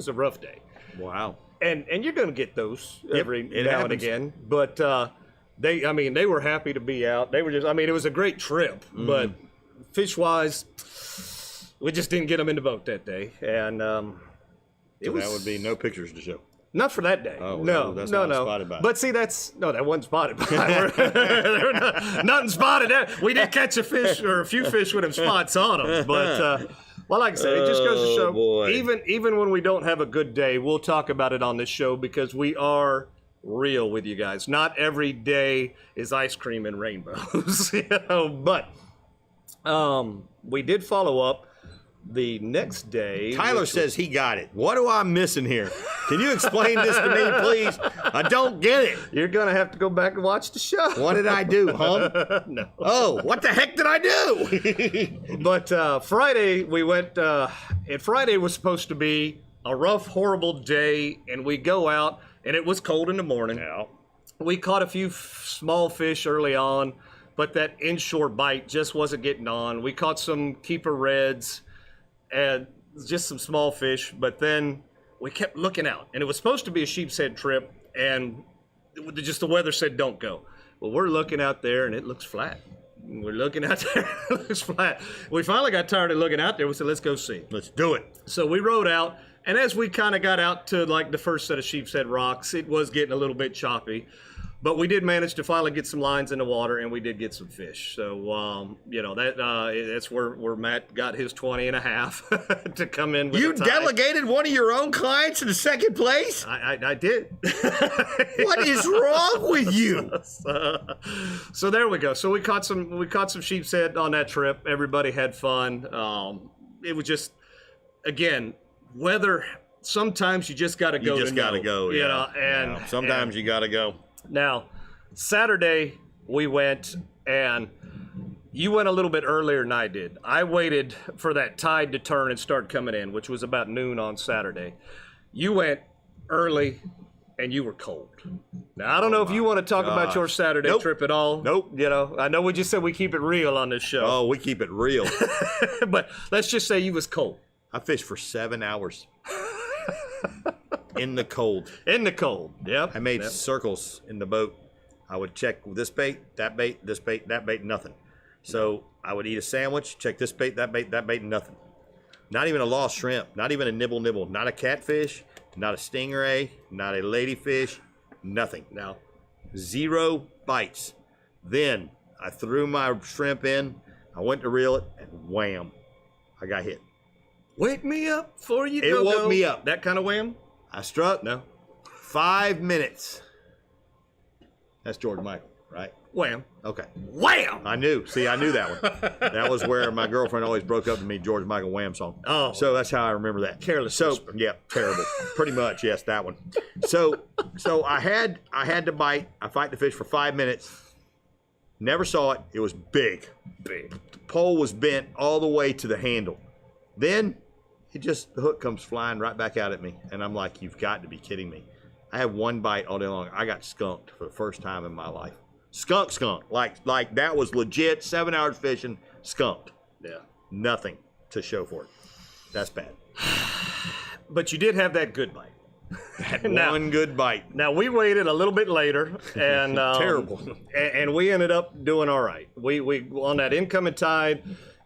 Speaker 3: a rough day.
Speaker 4: Wow.
Speaker 3: And you're going to get those every
Speaker 4: it
Speaker 3: now
Speaker 4: happens.
Speaker 3: and again, but they were happy to be out. They were just, I mean, it was a great trip, but fish-wise, we just didn't get them in the boat that day, and
Speaker 4: That would be no pictures to show.
Speaker 3: not for that day.
Speaker 4: Oh,
Speaker 3: no,
Speaker 4: that's
Speaker 3: no,
Speaker 4: not
Speaker 3: no.
Speaker 4: spotted by.
Speaker 3: But see, that wasn't spotted by. Nothing spotted. We did catch a fish or a few fish with them spots on them, but. Well, like I said, it just goes to show,
Speaker 4: boy.
Speaker 3: even when we don't have a good day, we'll talk about it on this show because we are real with you guys. Not every day is ice cream and rainbows, but we did follow up the next day.
Speaker 4: Tyler says he got it. What do I missing here? Can you explain this to me, please? I don't get it.
Speaker 3: You're going to have to go back and watch the show.
Speaker 4: What did I do, huh?
Speaker 3: No.
Speaker 4: Oh, what the heck did I do?
Speaker 3: But Friday, we went, and Friday was supposed to be a rough, horrible day, and we go out, and it was cold in the morning.
Speaker 4: Yeah.
Speaker 3: We caught a few small fish early on, but that inshore bite just wasn't getting on. We caught some keeper reds and just some small fish, but then we kept looking out, and it was supposed to be a Sheepshead trip, and just the weather said don't go. Well, we're looking out there, and it looks flat. We're looking out there, it looks flat. We finally got tired of looking out there. We said, let's go see.
Speaker 4: Let's do it.
Speaker 3: So we rode out, and as we kind of got out to like the first set of Sheepshead rocks, it was getting a little bit choppy. But we did manage to finally get some lines in the water, and we did get some fish. So, that's where Matt got his 20 and a half to come in with
Speaker 4: You
Speaker 3: the tide.
Speaker 4: delegated one of your own clients into second place?
Speaker 3: I did.
Speaker 4: What is wrong with you?
Speaker 3: So there we go. So we caught some sheepshead on that trip. Everybody had fun. It was just, again, weather. Sometimes you just got to go.
Speaker 4: You just got to go.
Speaker 3: You
Speaker 4: Yeah.
Speaker 3: know, and
Speaker 4: Yeah. Sometimes you got to go.
Speaker 3: Now, Saturday we went, and you went a little bit earlier than I did. I waited for that tide to turn and start coming in, which was about noon on Saturday. You went early, and you were cold. Now, I don't know if you want to talk about your Saturday
Speaker 4: Nope.
Speaker 3: trip at all.
Speaker 4: Nope.
Speaker 3: You know, I know we just said we keep it real on this show.
Speaker 4: Oh, we keep it real.
Speaker 3: But let's just say you was cold.
Speaker 4: I fished for 7 hours. In the cold.
Speaker 3: In the cold, yep.
Speaker 4: I made
Speaker 3: Yep.
Speaker 4: circles in the boat. I would check this bait, that bait, this bait, that bait, nothing. So I would eat a sandwich, check this bait, that bait, nothing. Not even a lost shrimp, not even a nibble, not a catfish, not a stingray, not a ladyfish, nothing.
Speaker 3: Now,
Speaker 4: 0 bites. Then I threw my shrimp in, I went to reel it, and wham, I got hit.
Speaker 3: wake me up before you
Speaker 4: It
Speaker 3: go.
Speaker 4: woke me up.
Speaker 3: That kind of wham?
Speaker 4: I struck
Speaker 3: No.
Speaker 4: 5 minutes. That's George Michael, right?
Speaker 3: Wham.
Speaker 4: Okay.
Speaker 3: Wham!
Speaker 4: I knew. See, I knew that one. That was where my girlfriend always broke up to me, George Michael Wham song.
Speaker 3: Oh.
Speaker 4: So that's how I remember that.
Speaker 3: Careless
Speaker 4: So,
Speaker 3: Whisper.
Speaker 4: yeah, terrible. Pretty much, yes, that one. So I had to bite. I fight the fish for 5 minutes. Never saw it. It was big.
Speaker 3: Big.
Speaker 4: The pole was bent all the way to the handle. Then the hook comes flying right back out at me. And I'm like, you've got to be kidding me. I had one bite all day long. I got skunked for the first time in my life. Skunk. Like that was legit. 7 hours fishing, skunked.
Speaker 3: Yeah.
Speaker 4: Nothing to show for it. That's bad.
Speaker 3: But you did have that good bite.
Speaker 4: One good bite.
Speaker 3: Now we waited a little bit later, and
Speaker 4: Terrible.
Speaker 3: and we ended up doing all right. We on that incoming tide,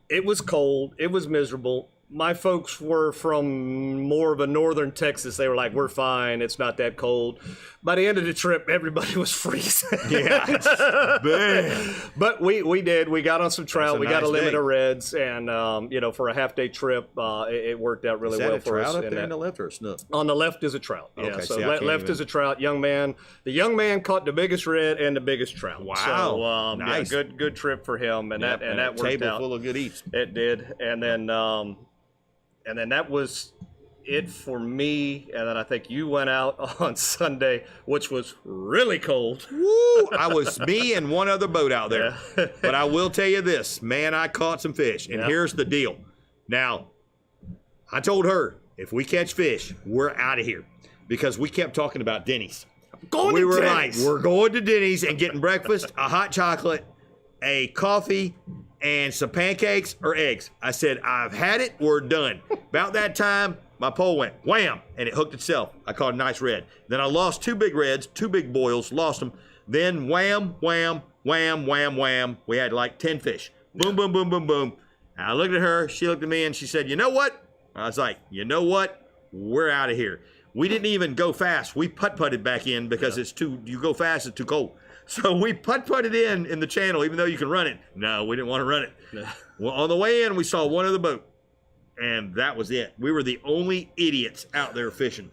Speaker 3: it was cold, it was miserable. My folks were from more of a northern Texas. They were like, we're fine. It's not that cold. By the end of the trip, everybody was freezing.
Speaker 4: Yeah, man.
Speaker 3: But we did. We got on some trout. We got a
Speaker 4: nice
Speaker 3: limit
Speaker 4: day.
Speaker 3: of reds. And, for a half-day trip, it worked out really
Speaker 4: Is that
Speaker 3: well
Speaker 4: a
Speaker 3: for
Speaker 4: trout
Speaker 3: us.
Speaker 4: up there on the left or a snook?
Speaker 3: On the left is a trout. Yeah,
Speaker 4: Okay,
Speaker 3: so
Speaker 4: see, I can't
Speaker 3: left
Speaker 4: even-
Speaker 3: is a trout. Young man. The young man caught the biggest red and the biggest trout.
Speaker 4: Wow.
Speaker 3: So,
Speaker 4: Nice.
Speaker 3: Yeah, good trip for him. And
Speaker 4: Yep,
Speaker 3: that worked
Speaker 4: table
Speaker 3: out.
Speaker 4: full of good eats.
Speaker 3: It did. And then that was it for me. And then I think you went out on Sunday, which was really cold.
Speaker 4: Woo! I was me and one other boat out there. But I will tell you this, man, I caught some fish. And
Speaker 3: Yeah.
Speaker 4: here's the deal. Now, I told her, if we catch fish, we're out of here. Because we kept talking about Denny's.
Speaker 3: Going
Speaker 4: we
Speaker 3: to
Speaker 4: were
Speaker 3: Denny's.
Speaker 4: like, we're going to Denny's and getting breakfast, a hot chocolate, a coffee, and some pancakes or eggs. I said, I've had it, we're done. About that time, my pole went wham, and it hooked itself. I caught a nice red. Then I lost 2 big reds, 2 big boils, lost them. Then wham, wham, wham, wham, wham. We had like 10 fish. Boom, boom, boom, boom, boom. And I looked at her, she looked at me, and she said, you know what? I was like, you know what? We're out of here. We didn't even go fast. We putt-putted back in because you go fast, it's too cold. So we putt-putted in the channel, even though you can run it. No, we didn't want to run it.
Speaker 3: No.
Speaker 4: Well, on the way in, we saw one other boat, and that was it. We were the only idiots out there fishing.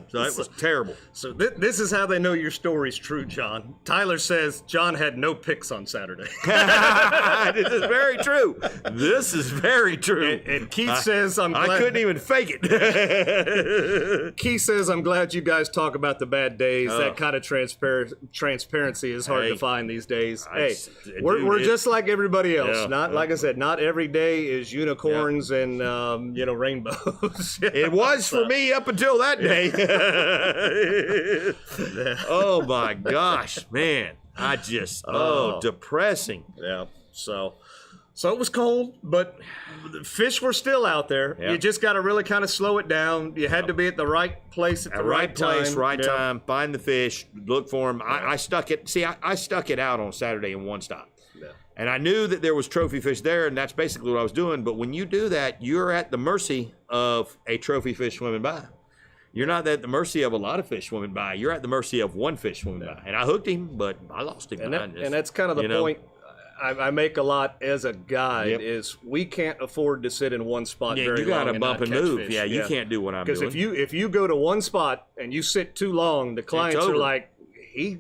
Speaker 4: So it was terrible.
Speaker 3: So this is how they know your story's true, John. Tyler says John had no picks on Saturday.
Speaker 4: This is very true. This is very true.
Speaker 3: And Keith says, I'm glad.
Speaker 4: I couldn't even fake it.
Speaker 3: Keith says, I'm glad you guys talk about the bad days. That kind of transparency is hard
Speaker 4: Hey.
Speaker 3: to find these days.
Speaker 4: Dude,
Speaker 3: We're just like everybody else.
Speaker 4: Yeah,
Speaker 3: Not like I said, not every day is unicorns and rainbows.
Speaker 4: It was for me up until that day. Oh my gosh, man. I just, depressing.
Speaker 3: Yeah. So it was cold, but the fish were still out there.
Speaker 4: Yeah.
Speaker 3: You just got to really kind of slow it down. You had to be at the right place at the right
Speaker 4: place,
Speaker 3: time.
Speaker 4: right
Speaker 3: Yeah.
Speaker 4: time. Find the fish, look for them. I stuck it. See, I stuck it out on Saturday in one stop.
Speaker 3: Yeah.
Speaker 4: And I knew that there was trophy fish there, and that's basically what I was doing. But when you do that, you're at the mercy of a trophy fish swimming by. You're not at the mercy of a lot of fish swimming by. You're at the mercy of one fish swimming by. And I hooked him, but I lost him.
Speaker 3: And that's kind of the point I make a lot as a guide.
Speaker 4: Yep.
Speaker 3: Is we can't afford to sit in one spot
Speaker 4: Yeah,
Speaker 3: very
Speaker 4: you got to
Speaker 3: long
Speaker 4: bump
Speaker 3: not
Speaker 4: and
Speaker 3: catch
Speaker 4: move.
Speaker 3: fish.
Speaker 4: Yeah, you can't do what I'm doing.
Speaker 3: Because if you go to one spot and you sit too long, the clients are
Speaker 4: over.
Speaker 3: like, he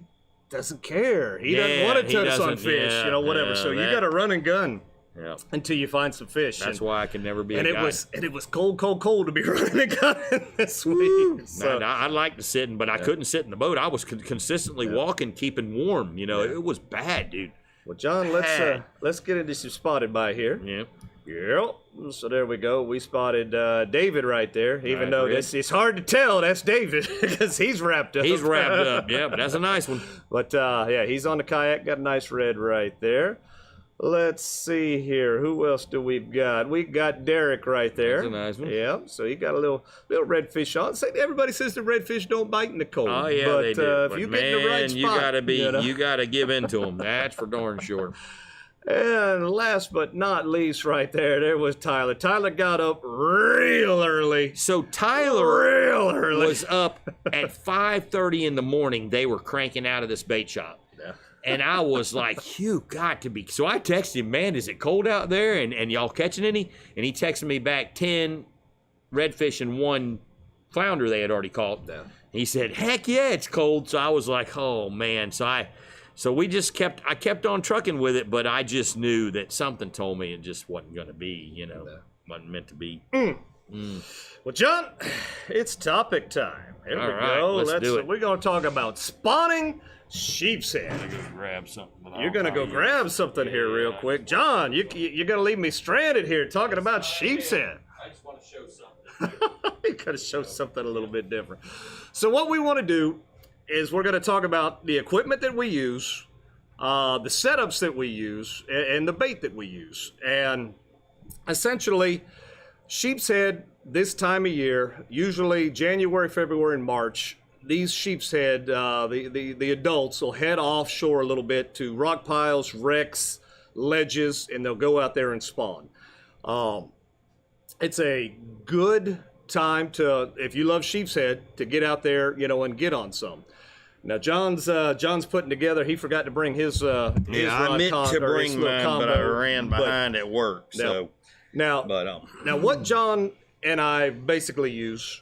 Speaker 3: doesn't care. He doesn't
Speaker 4: Yeah,
Speaker 3: want to
Speaker 4: he
Speaker 3: touch on
Speaker 4: doesn't.
Speaker 3: fish,
Speaker 4: Yeah,
Speaker 3: whatever. So you
Speaker 4: that-
Speaker 3: got to run and gun
Speaker 4: Yeah.
Speaker 3: until you find some fish.
Speaker 4: That's
Speaker 3: and,
Speaker 4: why I can never be a
Speaker 3: and
Speaker 4: guy.
Speaker 3: it was cold to be running and gunning this week. So,
Speaker 4: I like to sit, but I couldn't sit in the boat. I was consistently walking, keeping warm. It was bad, dude.
Speaker 3: well, John, let's get into some spotted by here.
Speaker 4: Yeah.
Speaker 3: Yep. So there we go. We spotted David right there. Even
Speaker 4: Right,
Speaker 3: though
Speaker 4: Red.
Speaker 3: it's hard to tell that's David because he's wrapped up.
Speaker 4: He's wrapped up. Yeah, but that's a nice one.
Speaker 3: But yeah, he's on the kayak. Got a nice red right there. Let's see here. Who else do we got? We got Derek right there.
Speaker 4: That's a nice one.
Speaker 3: Yep. So he got a little redfish on. Everybody says the redfish don't bite in the cold.
Speaker 4: Oh yeah,
Speaker 3: but,
Speaker 4: they do.
Speaker 3: If
Speaker 4: But
Speaker 3: you
Speaker 4: man,
Speaker 3: get in the right spot,
Speaker 4: you gotta give in to them. That's for darn sure.
Speaker 3: And last but not least, right there was Tyler. Tyler got up real early.
Speaker 4: So Tyler
Speaker 3: Real early.
Speaker 4: was up at 5:30 in the morning. They were cranking out of this bait shop.
Speaker 3: Yeah.
Speaker 4: And I was like, you got to be. So I texted him, man, is it cold out there? And y'all catching any? And he texted me back 10 redfish and 1 flounder they had already caught.
Speaker 3: Yeah.
Speaker 4: He said, heck yeah, it's cold. So I was like, oh, man. So we just I kept on trucking with it, but I just knew that something told me it just wasn't going to be, wasn't meant to be.
Speaker 3: Well, John, it's topic time. Here
Speaker 4: All
Speaker 3: we
Speaker 4: right,
Speaker 3: go.
Speaker 4: let's do it.
Speaker 3: We're going to talk about spawning sheepshead.
Speaker 4: Grab something.
Speaker 3: You're going to go grab something here real quick. John, you're going to leave me stranded here talking about sheepshead.
Speaker 4: I just want to show something.
Speaker 3: You got to show something a little bit different. So what we want to do is we're going to talk about the equipment that we use, the setups that we use, and the bait that we use. And essentially, sheepshead this time of year, usually January, February, and March, these sheepshead, the adults will head offshore a little bit to rock piles, wrecks, ledges, and they'll go out there and spawn. It's a good time to, if you love sheepshead, to get out there, and get on some. Now John's putting together. He forgot to bring his
Speaker 4: I meant to bring mine, but I ran behind at work. So
Speaker 3: now what John and I basically use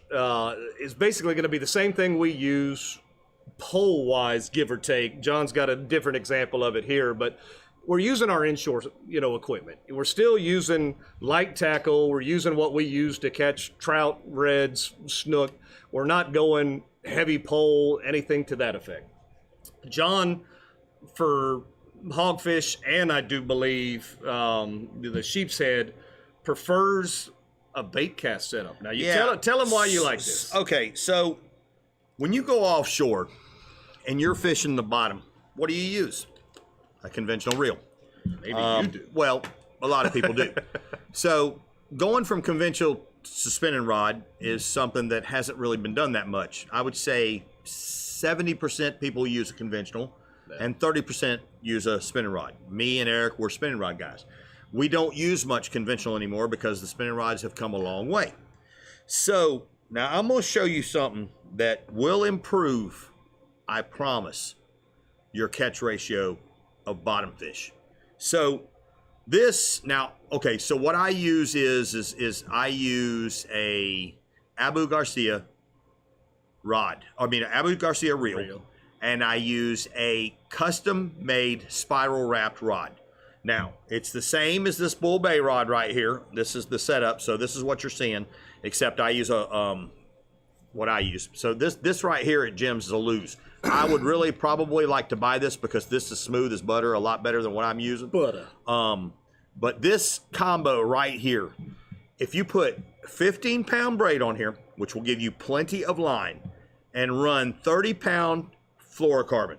Speaker 3: is basically going to be the same thing we use pole wise, give or take. John's got a different example of it here, but we're using our inshore, equipment. We're still using light tackle. We're using what we use to catch trout, reds, snook. We're not going heavy pole, anything to that effect. John, for hogfish, and I do believe the sheepshead, prefers a bait cast setup. Now, tell him why you like this.
Speaker 4: Okay, so when you go offshore and you're fishing the bottom, what do you use? A conventional reel.
Speaker 3: Maybe you do.
Speaker 4: Well, a lot of people do. So going from conventional to spinning rod is something that hasn't really been done that much. I would say 70% people use a conventional and 30% use a spinning rod. Me and Eric, we're spinning rod guys. We don't use much conventional anymore because the spinning rods have come a long way. So now I'm going to show you something that will improve, I promise, your catch ratio of bottom fish. So this now, okay, so what I use is I use a Abu Garcia reel, and I use a custom made spiral wrapped rod. Now, it's the same as this Bull Bay rod right here. This is the setup, so this is what you're seeing, except I use what I use. So this right here at Jim's is a lose. I would really probably like to buy this because this is smooth as butter, a lot better than what I'm using.
Speaker 3: Butter.
Speaker 4: But this combo right here, if you put 15-pound braid on here, which will give you plenty of line, and run 30-pound fluorocarbon,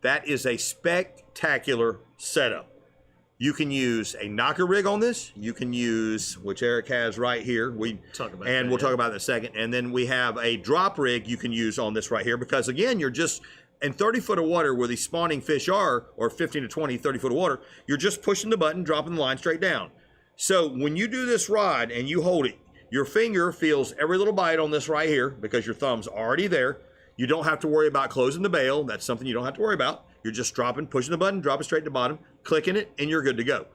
Speaker 4: that is a spectacular setup. You can use a knocker rig on this. You can use, which Eric has right here. We'll talk about that in a second. And then we have a drop rig you can use on this right here because, again, you're just in 30 foot of water where these spawning fish are, or 15 to 20, 30 foot of water, you're just pushing the button, dropping the line straight down. So when you do this rod and you hold it, your finger feels every little bite on this right here because your thumb's already there. You don't have to worry about closing the bail. That's something you don't have to worry about. You're just dropping, pushing the button, drop it straight to the bottom, clicking it, and you're good to go.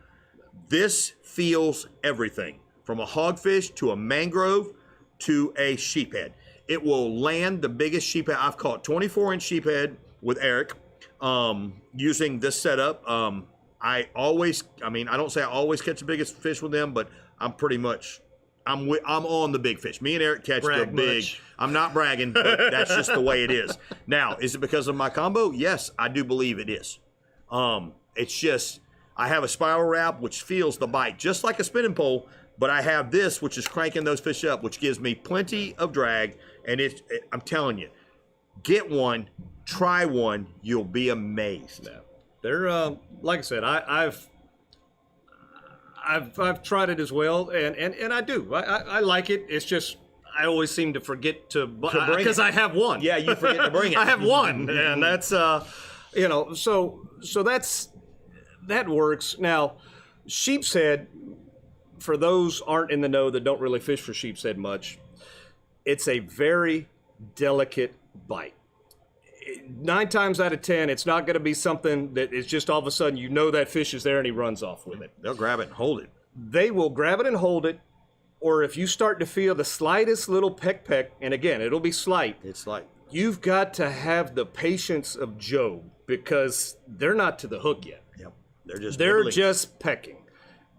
Speaker 4: This feels everything from a hogfish to a mangrove to a sheephead. It will land the biggest sheephead. I've caught 24-inch sheephead with Eric using this setup. I don't say I always catch the biggest fish with them, but I'm pretty much, I'm on the big fish. Me and Eric catch the big. I'm not bragging, but that's just the way it is. Now, is it because of my combo? Yes, I do believe it is. It's just, I have a spiral wrap, which feels the bite just like a spinning pole, but I have this, which is cranking those fish up, which gives me plenty of drag. And I'm telling you, get one, try one, you'll be amazed.
Speaker 3: Yeah. They're like I said, I've tried it as well, and I do. I like it. It's just I always seem to forget to because I have one.
Speaker 4: Yeah, you forget to bring it.
Speaker 3: I have one, and that's so that works. Now, sheepshead, for those aren't in the know that don't really fish for sheepshead much, it's a very delicate bite. 9 times out of 10, it's not going to be something that is just all of a sudden that fish is there and he runs off with it.
Speaker 4: They'll grab it and hold it.
Speaker 3: They will grab it and hold it, or if you start to feel the slightest little peck, and again, it'll be slight.
Speaker 4: It's like
Speaker 3: you've got to have the patience of Job because they're not to the hook yet.
Speaker 4: Yep,
Speaker 3: they're just pecking,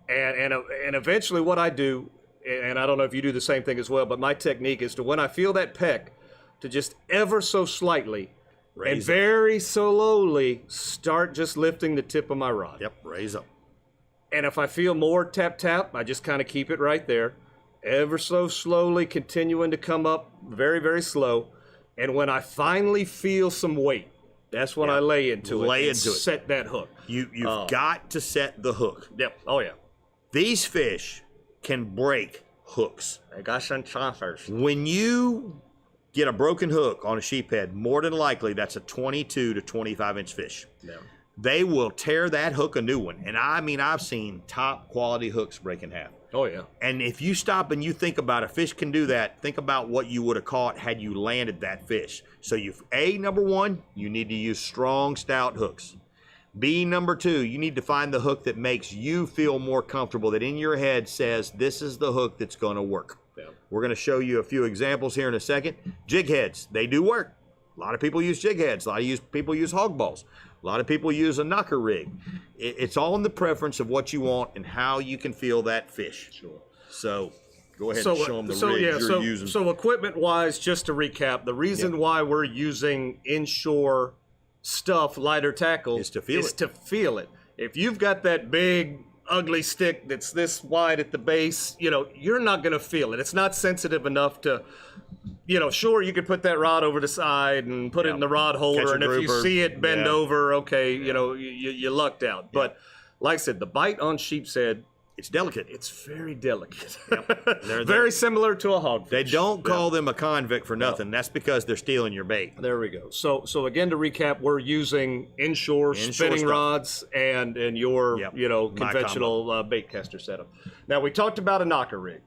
Speaker 3: and eventually what I do, and I don't know if you do the same thing as well, but my technique is to when I feel that peck, to just ever so slightly. And very slowly start just lifting the tip of my rod.
Speaker 4: Yep, raise up.
Speaker 3: And if I feel more tap, I just kind of keep it right there. Ever so slowly continuing to come up very, very slow. And when I finally feel some weight, that's when I lay into it. Set that hook.
Speaker 4: You've got to set the hook.
Speaker 3: Yep. Oh, yeah.
Speaker 4: These fish can break hooks.
Speaker 3: I got some chompers.
Speaker 4: When you get a broken hook on a sheephead, more than likely that's a 22 to 25 inch fish.
Speaker 3: Yeah.
Speaker 4: They will tear that hook a new one. And I mean, I've seen top quality hooks break in half.
Speaker 3: Oh, yeah.
Speaker 4: And if you stop and you think about a fish can do that, think about what you would have caught had you landed that fish. So number one, you need to use strong, stout hooks. B, number two, you need to find the hook that makes you feel more comfortable, that in your head says, this is the hook that's going to work.
Speaker 3: Yeah.
Speaker 4: We're going to show you a few examples here in a second. Jig heads, they do work. A lot of people use jig heads. A lot of people use hog balls. A lot of people use a knocker rig. It's all in the preference of what you want and how you can feel that fish.
Speaker 3: Sure.
Speaker 4: So go ahead and show them the rigs you're using.
Speaker 3: So equipment-wise, just to recap, the reason why we're using inshore stuff, lighter tackle,
Speaker 4: is to feel it.
Speaker 3: If you've got that big, ugly stick that's this wide at the base, you're not going to feel it. It's not sensitive enough to... sure, you could put that rod over the side and put it in the rod holder, and if you see it bend over, okay, you lucked out. Yeah. But like I said, the bite on sheepshead,
Speaker 4: it's delicate.
Speaker 3: It's very delicate.
Speaker 4: Yep.
Speaker 3: Very similar to a hogfish.
Speaker 4: They don't call them a convict for nothing. No. That's because they're stealing your bait.
Speaker 3: There we go. So again, to recap, we're using inshore spinning stuff. Rods and your conventional bait caster setup. Now, we talked about a knocker rig.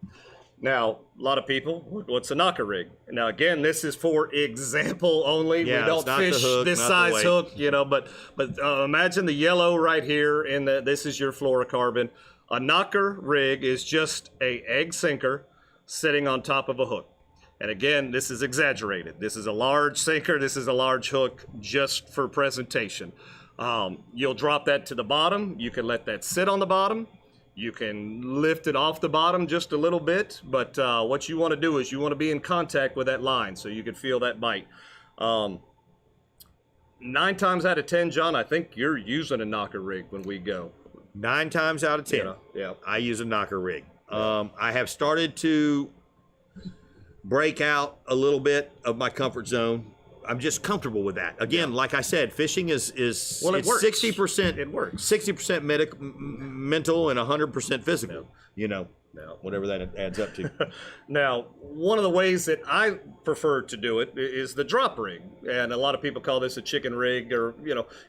Speaker 3: Now, a lot of people, what's a knocker rig? Now, again, this is for example only.
Speaker 4: Yeah,
Speaker 3: we don't fish this size hook, but imagine the yellow right here, and this is your fluorocarbon. A knocker rig is just a egg sinker sitting on top of a hook. And again, this is exaggerated. This is a large sinker. This is a large hook just for presentation. You'll drop that to the bottom. You can let that sit on the bottom. You can lift it off the bottom just a little bit, but what you want to do is you want to be in contact with that line so you can feel that bite. 9 times out of 10, John, I think you're using a knocker rig when we go.
Speaker 4: 9 times out of 10, I use a knocker rig. I have started to break out a little bit of my comfort zone. I'm just comfortable with that. Again, like I said, fishing is
Speaker 3: well, it works.
Speaker 4: 60%.
Speaker 3: It works.
Speaker 4: 60% mental and 100% physical. Whatever that adds up to.
Speaker 3: Now, one of the ways that I prefer to do it is the drop rig, and a lot of people call this a chicken rig, or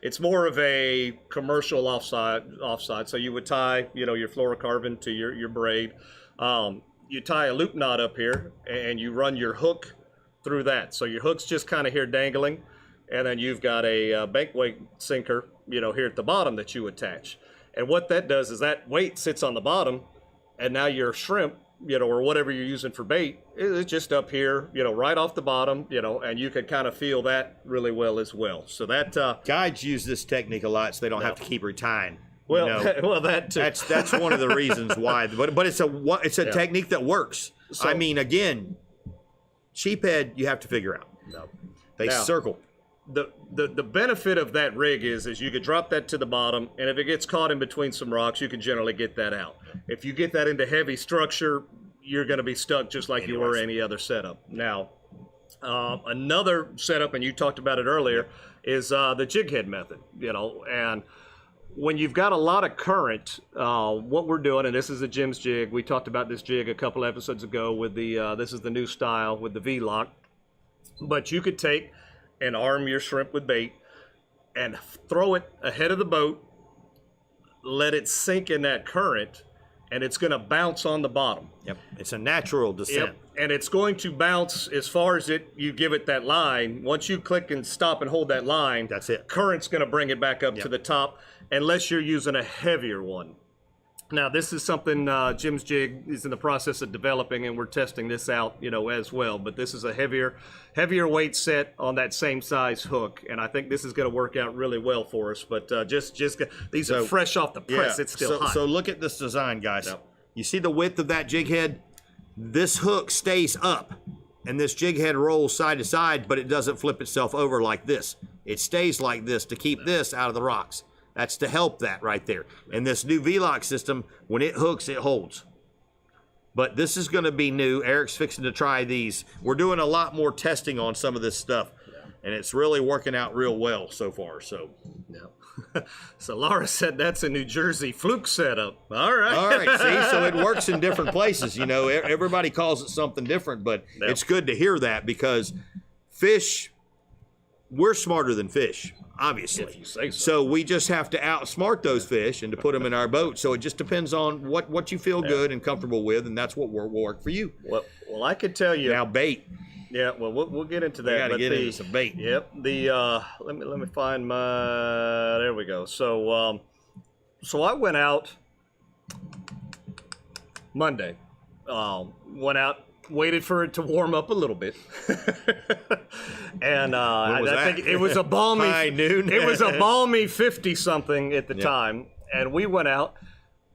Speaker 3: it's more of a commercial offside. So you would tie your fluorocarbon to your braid. You tie a loop knot up here, and you run your hook through that. So your hook's just kind of here dangling, and then you've got a bank weight sinker, here at the bottom that you attach. And what that does is that weight sits on the bottom, and now your shrimp, or whatever you're using for bait, is just up here, right off the bottom, and you can kind of feel that really well as well. So that
Speaker 4: guides use this technique a lot, so they don't have to keep retying.
Speaker 3: Well, well, that too.
Speaker 4: That's one of the reasons why. But it's a technique that works. So, I mean, again, sheephead you have to figure out.
Speaker 3: No.
Speaker 4: They circle.
Speaker 3: The benefit of that rig is you could drop that to the bottom, and if it gets caught in between some rocks, you can generally get that out. If you get that into heavy structure, you're going to be stuck just like you were any other setup. Now, another setup, and you talked about it earlier, is the jig head method. And when you've got a lot of current, what we're doing, and this is a Jim's jig. We talked about this jig a couple episodes ago with this is the new style with the V-lock. But you could take and arm your shrimp with bait and throw it ahead of the boat, let it sink in that current, and it's going to bounce on the bottom.
Speaker 4: Yep, it's a natural descent.
Speaker 3: Yep. And it's going to bounce as far as you give it that line. Once you click and stop and hold that line,
Speaker 4: that's it.
Speaker 3: Current's going to bring it back up to the top, unless you're using a heavier one. Now, this is something Jim's jig is in the process of developing, and we're testing this out, as well. But this is a heavier weight set on that same size hook, and I think this is going to work out really well for us. But these are fresh off the press. It's still hot.
Speaker 4: So look at this design, guys. Yep. You see the width of that jig head? This hook stays up, and this jig head rolls side to side, but it doesn't flip itself over like this. It stays like this to keep this out of the rocks. That's to help that right there. And this new V-lock system, when it hooks, it holds. But this is going to be new. Eric's fixing to try these. We're doing a lot more testing on some of this stuff, and it's really working out real well so far. So,
Speaker 3: Yeah. So Laura said that's a New Jersey fluke setup. All right.
Speaker 4: all right. See, so it works in different places. You know, everybody calls it something different, but it's good to hear that because fish, we're smarter than fish. Obviously.
Speaker 3: If you say so.
Speaker 4: So we just have to outsmart those fish and to put them in our boat. So it just depends on what you feel good and comfortable with, and that's what will work for you.
Speaker 3: Well, I could tell you.
Speaker 4: Now, bait.
Speaker 3: Yeah, well, we'll get into that.
Speaker 4: We got to get into some bait.
Speaker 3: Yep. Let me find my. There we go. So I went out Monday. Went out. Waited for it to warm up a little bit, and I think it was a balmy
Speaker 4: High noon.
Speaker 3: It was a balmy 50-something at the time, and we went out,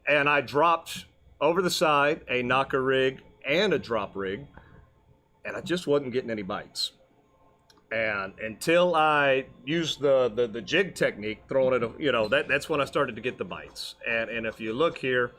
Speaker 3: and I dropped over the side a knocker rig and a drop rig, and I just wasn't getting any bites. And until I used the jig technique, throwing it, that's when I started to get the bites. And if you look here.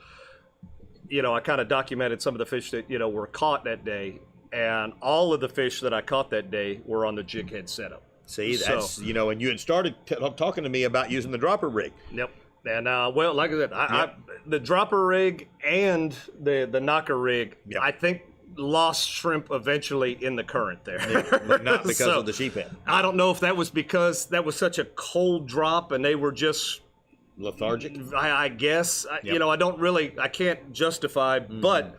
Speaker 3: I kind of documented some of the fish that, were caught that day, and all of the fish that I caught that day were on the jig head setup.
Speaker 4: See, that's, and you had started talking to me about using the dropper rig.
Speaker 3: Yep. And, well, like I said, I the dropper rig and the knocker rig, I think lost shrimp eventually in the current there.
Speaker 4: But not because of the sheephead.
Speaker 3: I don't know if that was because that was such a cold drop and they were just...
Speaker 4: lethargic.
Speaker 3: I guess I can't justify, but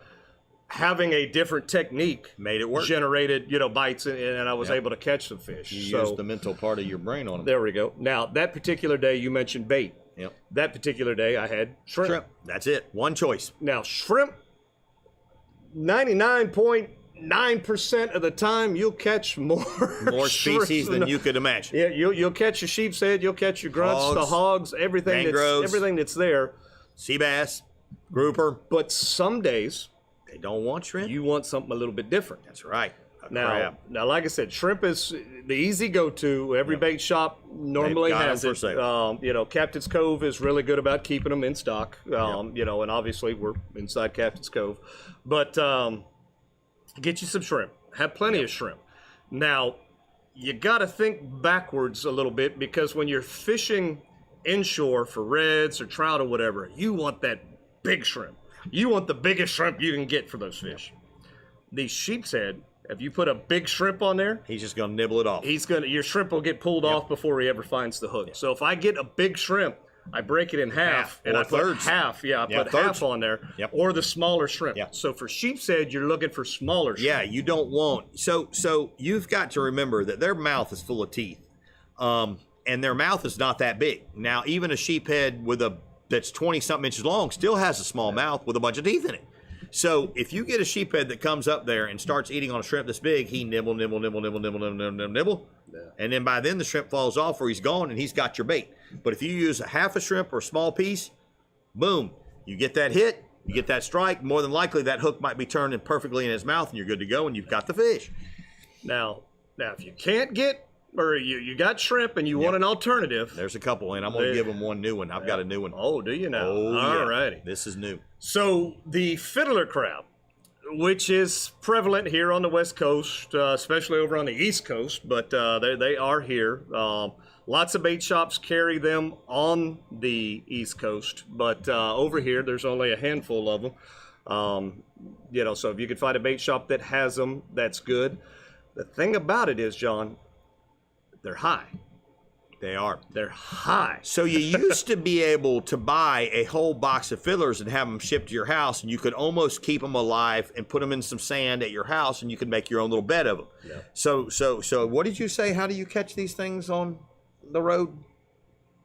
Speaker 3: having a different technique
Speaker 4: made it work.
Speaker 3: Generated bites, and I was able to catch some fish.
Speaker 4: You used the mental part of your brain on them.
Speaker 3: There we go. Now that particular day you mentioned bait.
Speaker 4: Yep.
Speaker 3: That particular day I had shrimp.
Speaker 4: That's it. One choice.
Speaker 3: Now shrimp, 99.9% of the time you'll catch more
Speaker 4: species than you could imagine.
Speaker 3: Yeah, you'll catch your sheepshead, you'll catch your grunts, the hogs, everything that's there.
Speaker 4: Sea bass, grouper.
Speaker 3: But some days
Speaker 4: they don't want shrimp.
Speaker 3: You want something a little bit different.
Speaker 4: That's right.
Speaker 3: Now, like I said, shrimp is the easy go-to. Every bait shop normally has it. Captain's Cove is really good about keeping them in stock. And obviously we're inside Captain's Cove, but get you some shrimp. Have plenty of shrimp. Now, you got to think backwards a little bit because when you're fishing inshore for reds or trout or whatever, you want that big shrimp. You want the biggest shrimp you can get for those fish. These sheepshead, if you put a big shrimp on there,
Speaker 4: he's just going to nibble it off.
Speaker 3: Your shrimp will get pulled off before he ever finds the hook. So if I get a big shrimp, I break it in half and I put half. I put half on there, or the smaller shrimp. So for sheepshead, you're looking for smaller shrimp.
Speaker 4: Yeah, you don't want. So you've got to remember that their mouth is full of teeth, and their mouth is not that big. Now, even a sheephead that's 20-something inches long still has a small mouth with a bunch of teeth in it. So if you get a sheephead that comes up there and starts eating on a shrimp this big, he nibble, nibble, nibble, nibble, nibble, nibble, nibble, nibble. And then by then the shrimp falls off or he's gone and he's got your bait. But if you use a half a shrimp or a small piece, boom, you get that hit, you get that strike. More than likely that hook might be turning perfectly in his mouth and you're good to go and you've got the fish.
Speaker 3: Now if you can't get, or you got shrimp and you want an alternative.
Speaker 4: There's a couple, and I'm going to give them one new one. I've got a new one.
Speaker 3: Oh, do you now?
Speaker 4: Oh,
Speaker 3: all righty.
Speaker 4: This is new.
Speaker 3: So the fiddler crab, which is prevalent here on the West Coast, especially over on the East Coast, but they are here. Lots of bait shops carry them on the East Coast, but over here there's only a handful of them. So if you could find a bait shop that has them, that's good. The thing about it is, John, they're high.
Speaker 4: They are.
Speaker 3: They're high.
Speaker 4: So you used to be able to buy a whole box of fiddlers and have them shipped to your house, and you could almost keep them alive and put them in some sand at your house, and you could make your own little bed of them. Yeah. So what did you say? How do you catch these things on the road?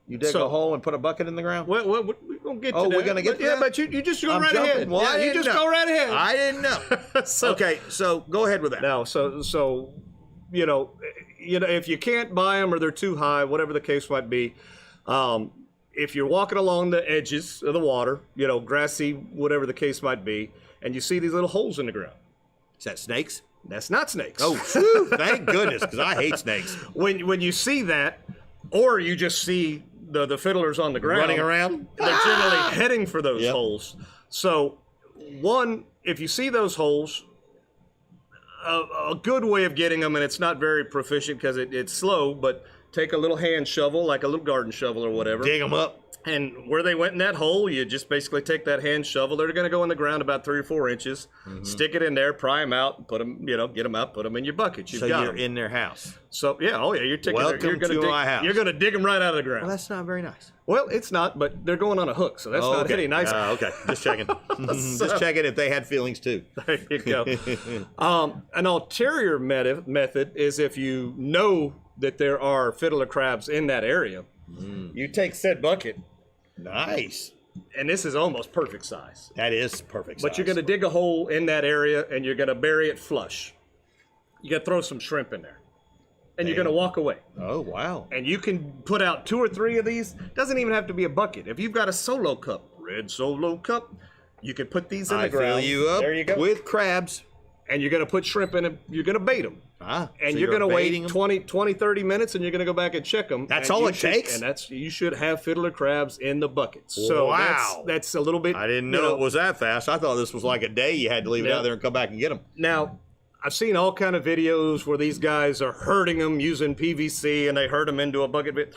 Speaker 4: You dig a hole and put a bucket in the ground?
Speaker 3: Well, we're going to get to that.
Speaker 4: We're going to get to that?
Speaker 3: Yeah, but you just go right ahead.
Speaker 4: Well,
Speaker 3: you just go right ahead.
Speaker 4: I didn't know. Okay, so go ahead with that.
Speaker 3: Now, so if you can't buy them or they're too high, whatever the case might be, if you're walking along the edges of the water, grassy, whatever the case might be, and you see these little holes in the ground.
Speaker 4: Is that snakes?
Speaker 3: That's not snakes.
Speaker 4: Oh, whew, thank goodness, because I hate snakes.
Speaker 3: When you see that, or you just see the fiddlers on the ground
Speaker 4: running around,
Speaker 3: they're generally heading for those holes. So one, if you see those holes, a good way of getting them, and it's not very proficient because it's slow, but take a little hand shovel, like a little garden shovel or whatever.
Speaker 4: Dig them up.
Speaker 3: And where they went in that hole, you just basically take that hand shovel. They're going to go in the ground about 3 or 4 inches. Stick it in there, pry them out, put them, get them out, put them in your bucket.
Speaker 4: So you're in their house.
Speaker 3: So yeah, you're taking.
Speaker 4: Welcome to my house.
Speaker 3: You're going to dig them right out of the ground.
Speaker 4: Well, that's not very nice.
Speaker 3: Well, it's not, but they're going on a hook, so that's not
Speaker 4: okay.
Speaker 3: any nice.
Speaker 4: Okay, just checking. Just checking if they had feelings too.
Speaker 3: There you go. An ulterior method is if you know that there are fiddler crabs in that area, you take said bucket.
Speaker 4: Nice.
Speaker 3: And this is almost perfect size.
Speaker 4: That is perfect size.
Speaker 3: But you're going to dig a hole in that area, and you're going to bury it flush. You got to throw some shrimp in there. And you're going to walk away.
Speaker 4: Oh, wow.
Speaker 3: And you can put out 2 or 3 of these. Doesn't even have to be a bucket. If you've got a solo cup, red solo cup, you can put these in the ground.
Speaker 4: I fill you up
Speaker 3: there you go.
Speaker 4: with crabs.
Speaker 3: And you're going to put shrimp in it. You're going to bait them.
Speaker 4: And
Speaker 3: so you're going to wait 20, 30 minutes, and you're going to go back and check them.
Speaker 4: That's all it takes?
Speaker 3: And you should have fiddler crabs in the buckets. So
Speaker 4: wow.
Speaker 3: That's a little bit.
Speaker 4: I didn't know it was that fast. I thought this was like a day you had to leave it out there and come back and get them.
Speaker 3: Now, I've seen all kind of videos where these guys are herding them using PVC, and they herd them into a bucket. But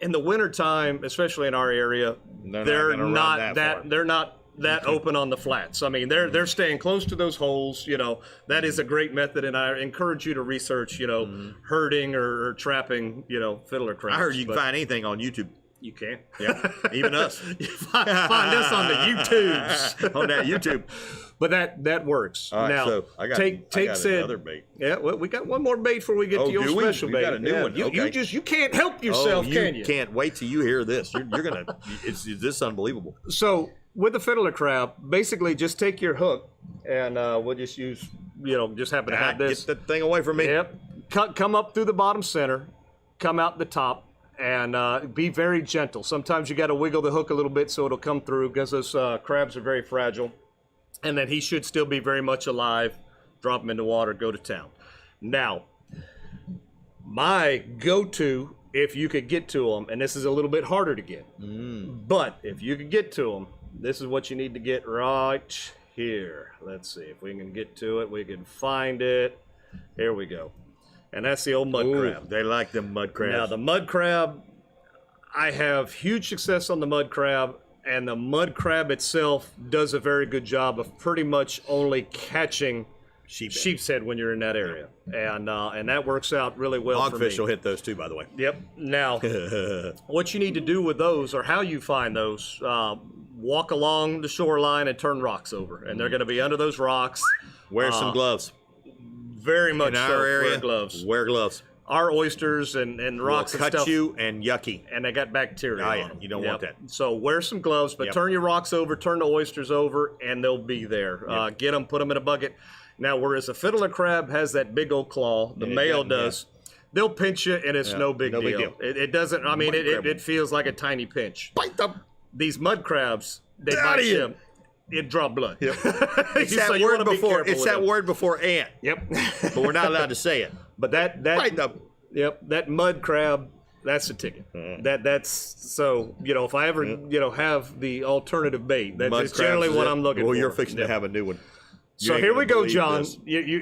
Speaker 3: in the wintertime, especially in our area, they're not that open on the flats. I mean, they're staying close to those holes. That is a great method, and I encourage you to research, herding or trapping, fiddler crabs.
Speaker 4: I heard you can find anything on YouTube.
Speaker 3: You can.
Speaker 4: Yeah, even us.
Speaker 3: Find us on the YouTubes.
Speaker 4: On that YouTube.
Speaker 3: But that works.
Speaker 4: All right,
Speaker 3: now,
Speaker 4: so I got another bait.
Speaker 3: Yeah, well, we got one more bait before we get to your special bait.
Speaker 4: We got a new one.
Speaker 3: You can't help yourself, can you?
Speaker 4: Can't wait till you hear this. You're gonna. This is unbelievable.
Speaker 3: So with the fiddler crab, basically just take your hook, and we'll just use, just happen to have this.
Speaker 4: Get that thing away from me.
Speaker 3: Yep. Come up through the bottom center, come out the top, and be very gentle. Sometimes you got to wiggle the hook a little bit so it'll come through, because those crabs are very fragile. And then he should still be very much alive. Drop him in the water, go to town. Now, my go-to, if you could get to them, and this is a little bit harder to get, but if you could get to them, this is what you need to get right here. Let's see if we can get to it. We can find it. Here we go. And that's the old mud crab.
Speaker 4: They like them mud crabs.
Speaker 3: Now, the mud crab, I have huge success on the mud crab. And the mud crab itself does a very good job of pretty much only catching sheepshead when you're in that area, and that works out really well for me.
Speaker 4: Dogfish will hit those too, by the way.
Speaker 3: Yep. Now, what you need to do with those, or how you find those, walk along the shoreline and turn rocks over, and they're going to be under those rocks.
Speaker 4: Wear some gloves.
Speaker 3: Very much
Speaker 4: in our area.
Speaker 3: Wear gloves.
Speaker 4: Wear gloves.
Speaker 3: Our oysters and rocks
Speaker 4: will
Speaker 3: and
Speaker 4: cut
Speaker 3: stuff,
Speaker 4: you and yucky.
Speaker 3: And they got bacteria on them.
Speaker 4: You don't want that.
Speaker 3: So wear some gloves, but turn your rocks over, turn the oysters over, and they'll be there. Get them, put them in a bucket. Now, whereas a fiddler crab has that big old claw, the male does, they'll pinch you, and it's no big deal. It doesn't, I mean, it feels like a tiny pinch.
Speaker 4: Bite them.
Speaker 3: These mud crabs, they bite you. It draw blood.
Speaker 4: Yep. It's that word before. It's that word before ant.
Speaker 3: Yep.
Speaker 4: But we're not allowed to say it.
Speaker 3: But that that mud crab, that's the ticket. That's so if I ever have the alternative bait, that's generally what I'm looking for.
Speaker 4: Well, you're fixing to have a new one.
Speaker 3: So here we go, John.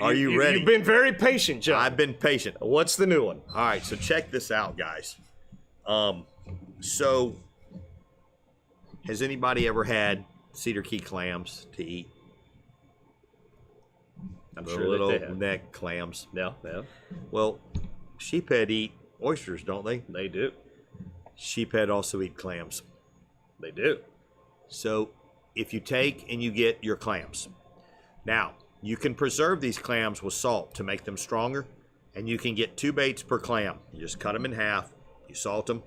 Speaker 4: Are you ready?
Speaker 3: You've been very patient, John.
Speaker 4: I've been patient.
Speaker 3: What's the new one?
Speaker 4: All right, so check this out, guys. So has anybody ever had cedar key clams to eat?
Speaker 3: I'm
Speaker 4: the
Speaker 3: sure
Speaker 4: little
Speaker 3: that they have.
Speaker 4: neck clams.
Speaker 3: Yeah.
Speaker 4: Well, sheephead eat oysters, don't they?
Speaker 3: They do.
Speaker 4: Sheephead also eat clams.
Speaker 3: They do.
Speaker 4: So if you take and you get your clams, now you can preserve these clams with salt to make them stronger, and you can get 2 baits per clam. You just cut them in half, you salt them,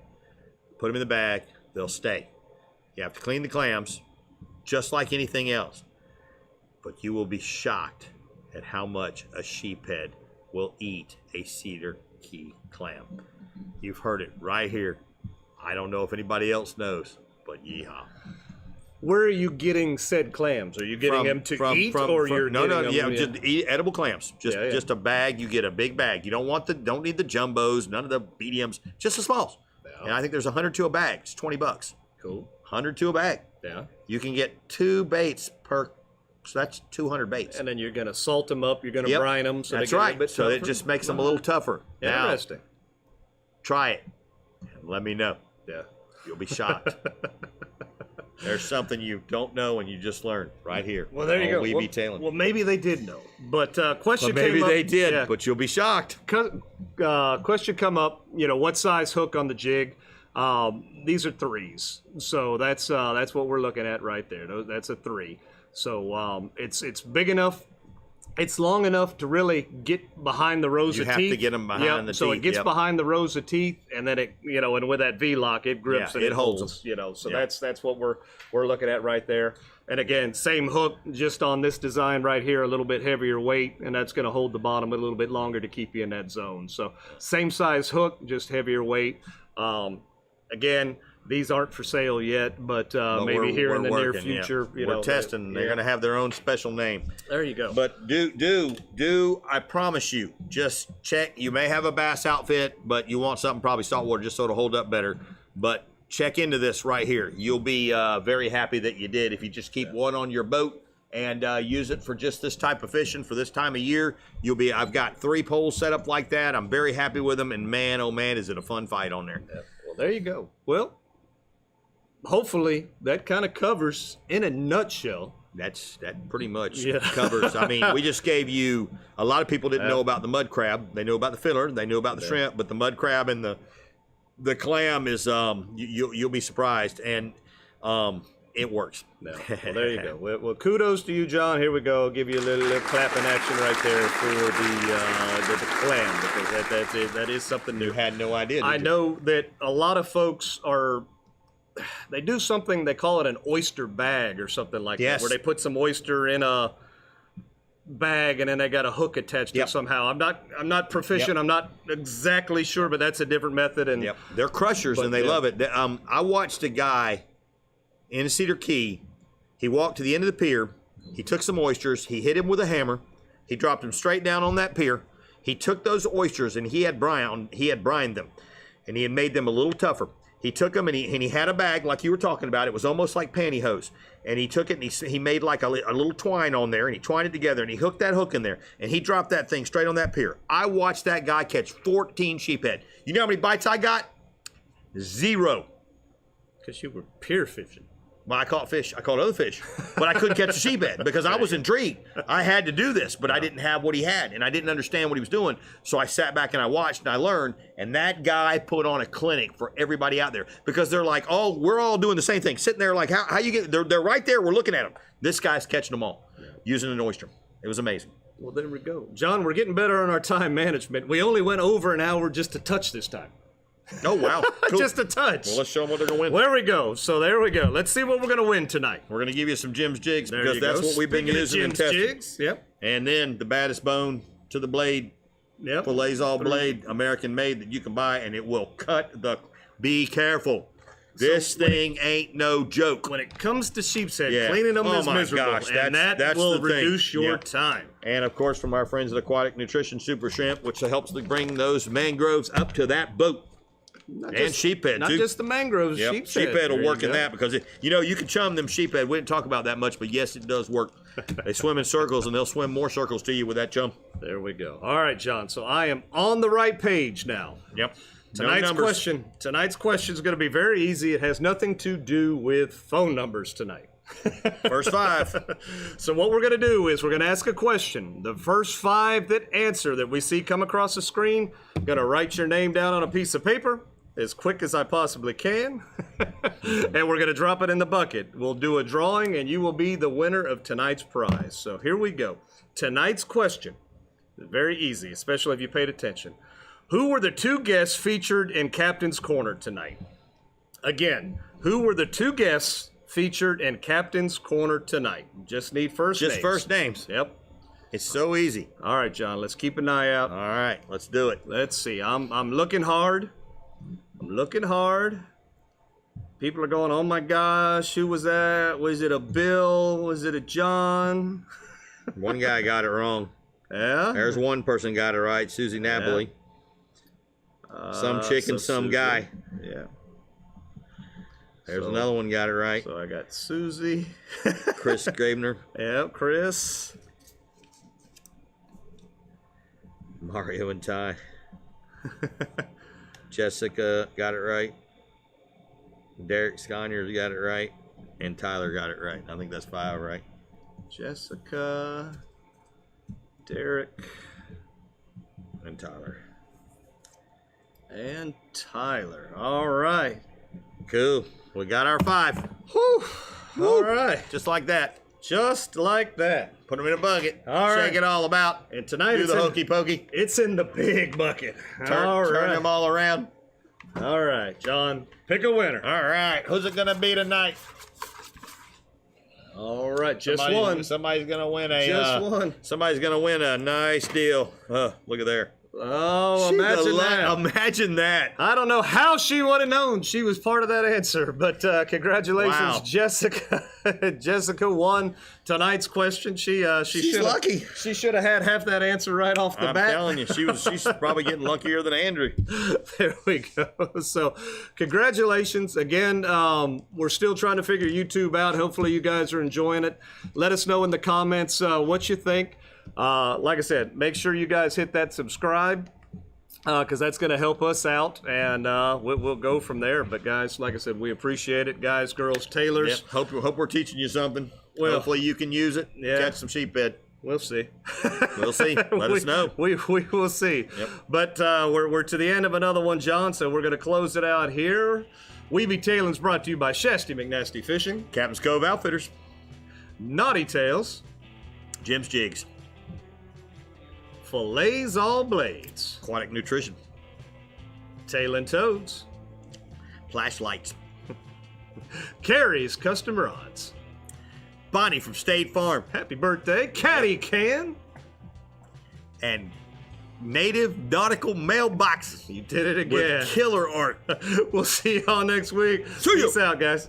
Speaker 4: put them in the bag, they'll stay. You have to clean the clams just like anything else, but you will be shocked at how much a sheephead will eat a cedar key clam. You've heard it right here. I don't know if anybody else knows, but yeehaw.
Speaker 3: Where are you getting said clams? Are you getting them to eat, or you're
Speaker 4: no,
Speaker 3: getting them?
Speaker 4: Just eat edible clams. Just a bag. You get a big bag. You don't need the jumbos, none of the mediums, just the smalls. Yeah. And I think there's 100 to a bag. It's $20.
Speaker 3: Cool.
Speaker 4: 100 to a bag.
Speaker 3: Yeah.
Speaker 4: You can get 2 baits per So that's 200 baits.
Speaker 3: And then you're going to salt them up. You're going to brine them. So
Speaker 4: that's
Speaker 3: they get
Speaker 4: right.
Speaker 3: A little bit
Speaker 4: so
Speaker 3: tougher.
Speaker 4: it just makes them a little tougher.
Speaker 3: Interesting.
Speaker 4: Now, try it. And let me know.
Speaker 3: Yeah.
Speaker 4: You'll be shocked. There's something you don't know and you just learned right here.
Speaker 3: Well, there you go.
Speaker 4: We be tailing.
Speaker 3: Well, maybe they did know. But question
Speaker 4: Well, maybe
Speaker 3: came up.
Speaker 4: they did,
Speaker 3: yeah.
Speaker 4: but you'll be shocked.
Speaker 3: Question come up. What size hook on the jig? These are 3s. So that's what we're looking at right there. That's a 3. So it's big enough. It's long enough to really get behind the rows of teeth.
Speaker 4: You have to get them behind the teeth.
Speaker 3: So it gets behind the rows of teeth, and then it, and with that V-lock, it grips and
Speaker 4: it holds
Speaker 3: them. So that's what we're looking at right there. And again, same hook, just on this design right here, a little bit heavier weight, and that's going to hold the bottom a little bit longer to keep you in that zone. So same size hook, just heavier weight. Again, these aren't for sale yet, but maybe here in the near future,
Speaker 4: we're testing. They're going to have their own special name.
Speaker 3: There you go.
Speaker 4: But do I promise you, just check. You may have a bass outfit, but you want something probably saltwater just so it'll hold up better. But check into this right here. You'll be very happy that you did. If you just keep one on your boat and use it for just this type of fishing for this time of year, you'll be. I've got 3 poles set up like that. I'm very happy with them, and man, oh man, is it a fun fight on there.
Speaker 3: Yeah. Well, there you go. Well, hopefully that kind of covers in a nutshell.
Speaker 4: That pretty much covers. I mean, we just gave you. A lot of people didn't know about the mud crab. They knew about the filler. They knew about the shrimp, but the mud crab and the clam is you'll be surprised, and it works.
Speaker 3: No. Well, there you go. Well, kudos to you, John. Here we go. I'll give you a little clapping action right there for the clam, because that is something new.
Speaker 4: You had no idea.
Speaker 3: I know that a lot of folks they do something, they call it an oyster bag or something like that, where they put some oyster in a bag and then they got a hook attached to it somehow. I'm not proficient. I'm not exactly sure, but that's a different method. And
Speaker 4: they're crushers and they love it. I watched a guy in Cedar Key. He walked to the end of the pier. He took some oysters. He hit him with a hammer. He dropped them straight down on that pier. He took those oysters and he had brined them, and he had made them a little tougher. He took them and he had a bag like you were talking about. It was almost like pantyhose. And he took it and he made like a little twine on there, and he twined it together and he hooked that hook in there and he dropped that thing straight on that pier. I watched that guy catch 14 sheephead. You know how many bites I got? 0.
Speaker 3: Because you were pier fishing.
Speaker 4: Well, I caught fish. I caught other fish, but I couldn't catch a sheephead because I was intrigued. I had to do this, but I didn't have what he had, and I didn't understand what he was doing. So I sat back and I watched and I learned. And that guy put on a clinic for everybody out there, because they're like, oh, we're all doing the same thing, sitting there like, how you get? They're right there. We're looking at them. This guy's catching them all using an oyster. It was amazing.
Speaker 3: Well, there we go, John. We're getting better on our time management. We only went over an hour just a touch this time.
Speaker 4: Oh, wow. Cool.
Speaker 3: Just a touch.
Speaker 4: Well, let's show them what they're going to win.
Speaker 3: There we go. So there we go. Let's see what we're going to win tonight.
Speaker 4: We're going to give you some Jim's Jigs,
Speaker 3: There
Speaker 4: because
Speaker 3: you
Speaker 4: that's
Speaker 3: go.
Speaker 4: what we've been
Speaker 3: Speaking of
Speaker 4: using and
Speaker 3: Jim's
Speaker 4: testing.
Speaker 3: Jigs, yep.
Speaker 4: And then the baddest bone to the blade, Filletzall Blade, American made, that you can buy, and it will cut the. Be careful. This thing ain't no joke.
Speaker 3: When it comes to sheepshead, cleaning them is miserable,
Speaker 4: gosh,
Speaker 3: and that will reduce your time.
Speaker 4: And of course, from our friends at Aquatic Nutrition Super Shrimp, which helps to bring those mangroves up to that boat. And sheephead,
Speaker 3: not
Speaker 4: too.
Speaker 3: Just the mangroves, sheepshead.
Speaker 4: Sheephead will work in that, because, you can chum them sheephead. We didn't talk about that much, but yes, it does work. They swim in circles, and they'll swim more circles to you with that chum.
Speaker 3: There we go. All right, John. So I am on the right page now.
Speaker 4: Yep.
Speaker 3: Tonight's question is going to be very easy. It has nothing to do with phone numbers tonight.
Speaker 4: First 5.
Speaker 3: So what we're going to do is we're going to ask a question. The first 5 that answer that we see come across the screen, I'm going to write your name down on a piece of paper as quick as I possibly can, and we're going to drop it in the bucket. We'll do a drawing, and you will be the winner of tonight's prize. So here we go. Tonight's question is very easy, especially if you paid attention. Who were the 2 guests featured in Captain's Corner tonight? Again, who were the 2 guests featured in Captain's Corner tonight? Just need first names.
Speaker 4: Just first names.
Speaker 3: Yep.
Speaker 4: It's so easy.
Speaker 3: All right, John, let's keep an eye out.
Speaker 4: All right, let's do it.
Speaker 3: Let's see. I'm looking hard. I'm looking hard. People are going, oh my gosh, who was that? Was it a Bill? Was it a John?
Speaker 4: One guy got it wrong.
Speaker 3: Yeah?
Speaker 4: There's one person got it right, Susie Napoli. Some chick and some
Speaker 3: Susie.
Speaker 4: guy.
Speaker 3: Yeah.
Speaker 4: There's another one got it right.
Speaker 3: So I got Susie.
Speaker 4: Chris Gravener.
Speaker 3: Yep, Chris.
Speaker 4: Mario and Ty. Jessica got it right. Derek Sconyers got it right. And Tyler got it right. I think that's 5, right?
Speaker 3: Jessica, Derek,
Speaker 4: And Tyler.
Speaker 3: and Tyler. All right.
Speaker 4: Cool. We got our 5.
Speaker 3: Whew. All right.
Speaker 4: Just like that.
Speaker 3: Just like that.
Speaker 4: Put them in a bucket.
Speaker 3: All
Speaker 4: Shake
Speaker 3: right.
Speaker 4: it all about.
Speaker 3: And tonight
Speaker 4: Do
Speaker 3: it's
Speaker 4: the
Speaker 3: in,
Speaker 4: hokey pokey.
Speaker 3: it's in the big bucket.
Speaker 4: Turn them all around.
Speaker 3: All right, John. Pick a winner.
Speaker 4: All right. Who's it going to be tonight?
Speaker 3: All right, just one.
Speaker 4: Somebody's going to win a...
Speaker 3: Just one.
Speaker 4: Somebody's going to win a nice deal. Look at there.
Speaker 3: Oh,
Speaker 4: She's
Speaker 3: imagine
Speaker 4: a
Speaker 3: that.
Speaker 4: Imagine that.
Speaker 3: I don't know how she would have known she was part of that answer, but congratulations,
Speaker 4: Wow.
Speaker 3: Jessica. Jessica won tonight's question. She's
Speaker 4: lucky.
Speaker 3: She should have had half that answer right off the
Speaker 4: I'm
Speaker 3: bat.
Speaker 4: telling you, she's probably getting luckier than Andrew.
Speaker 3: There we go. So, congratulations again. We're still trying to figure YouTube out. Hopefully, you guys are enjoying it. Let us know in the comments what you think. Like I said, make sure you guys hit that subscribe because that's going to help us out, and we'll go from there. But guys, like I said, we appreciate it, guys, girls, tailors.
Speaker 4: Yep. Hope we're teaching you something.
Speaker 3: Well,
Speaker 4: hopefully you can use it.
Speaker 3: yeah.
Speaker 4: Catch some sheephead.
Speaker 3: We'll see.
Speaker 4: We'll see. Let us know.
Speaker 3: We will see.
Speaker 4: Yep.
Speaker 3: But we're to the end of another one, John, so we're going to close it out here. We Be Tailin's brought to you by Shasty McNasty Fishing,
Speaker 4: Captain's Cove Outfitters.
Speaker 3: Knotty Tails,
Speaker 4: Jim's Jigs.
Speaker 3: Filletzall Blades,
Speaker 4: Aquatic Nutrition.
Speaker 3: Tailin Toads,
Speaker 4: Plash Lights.
Speaker 3: Karrie's Custom Rods.
Speaker 4: Bonnie from State Farm.
Speaker 3: Happy birthday, Caddycan.
Speaker 4: And Native Nautical Mailboxes.
Speaker 3: You did it again.
Speaker 4: With killer art.
Speaker 3: We'll see y'all next week.
Speaker 4: See ya.
Speaker 3: Peace out, guys.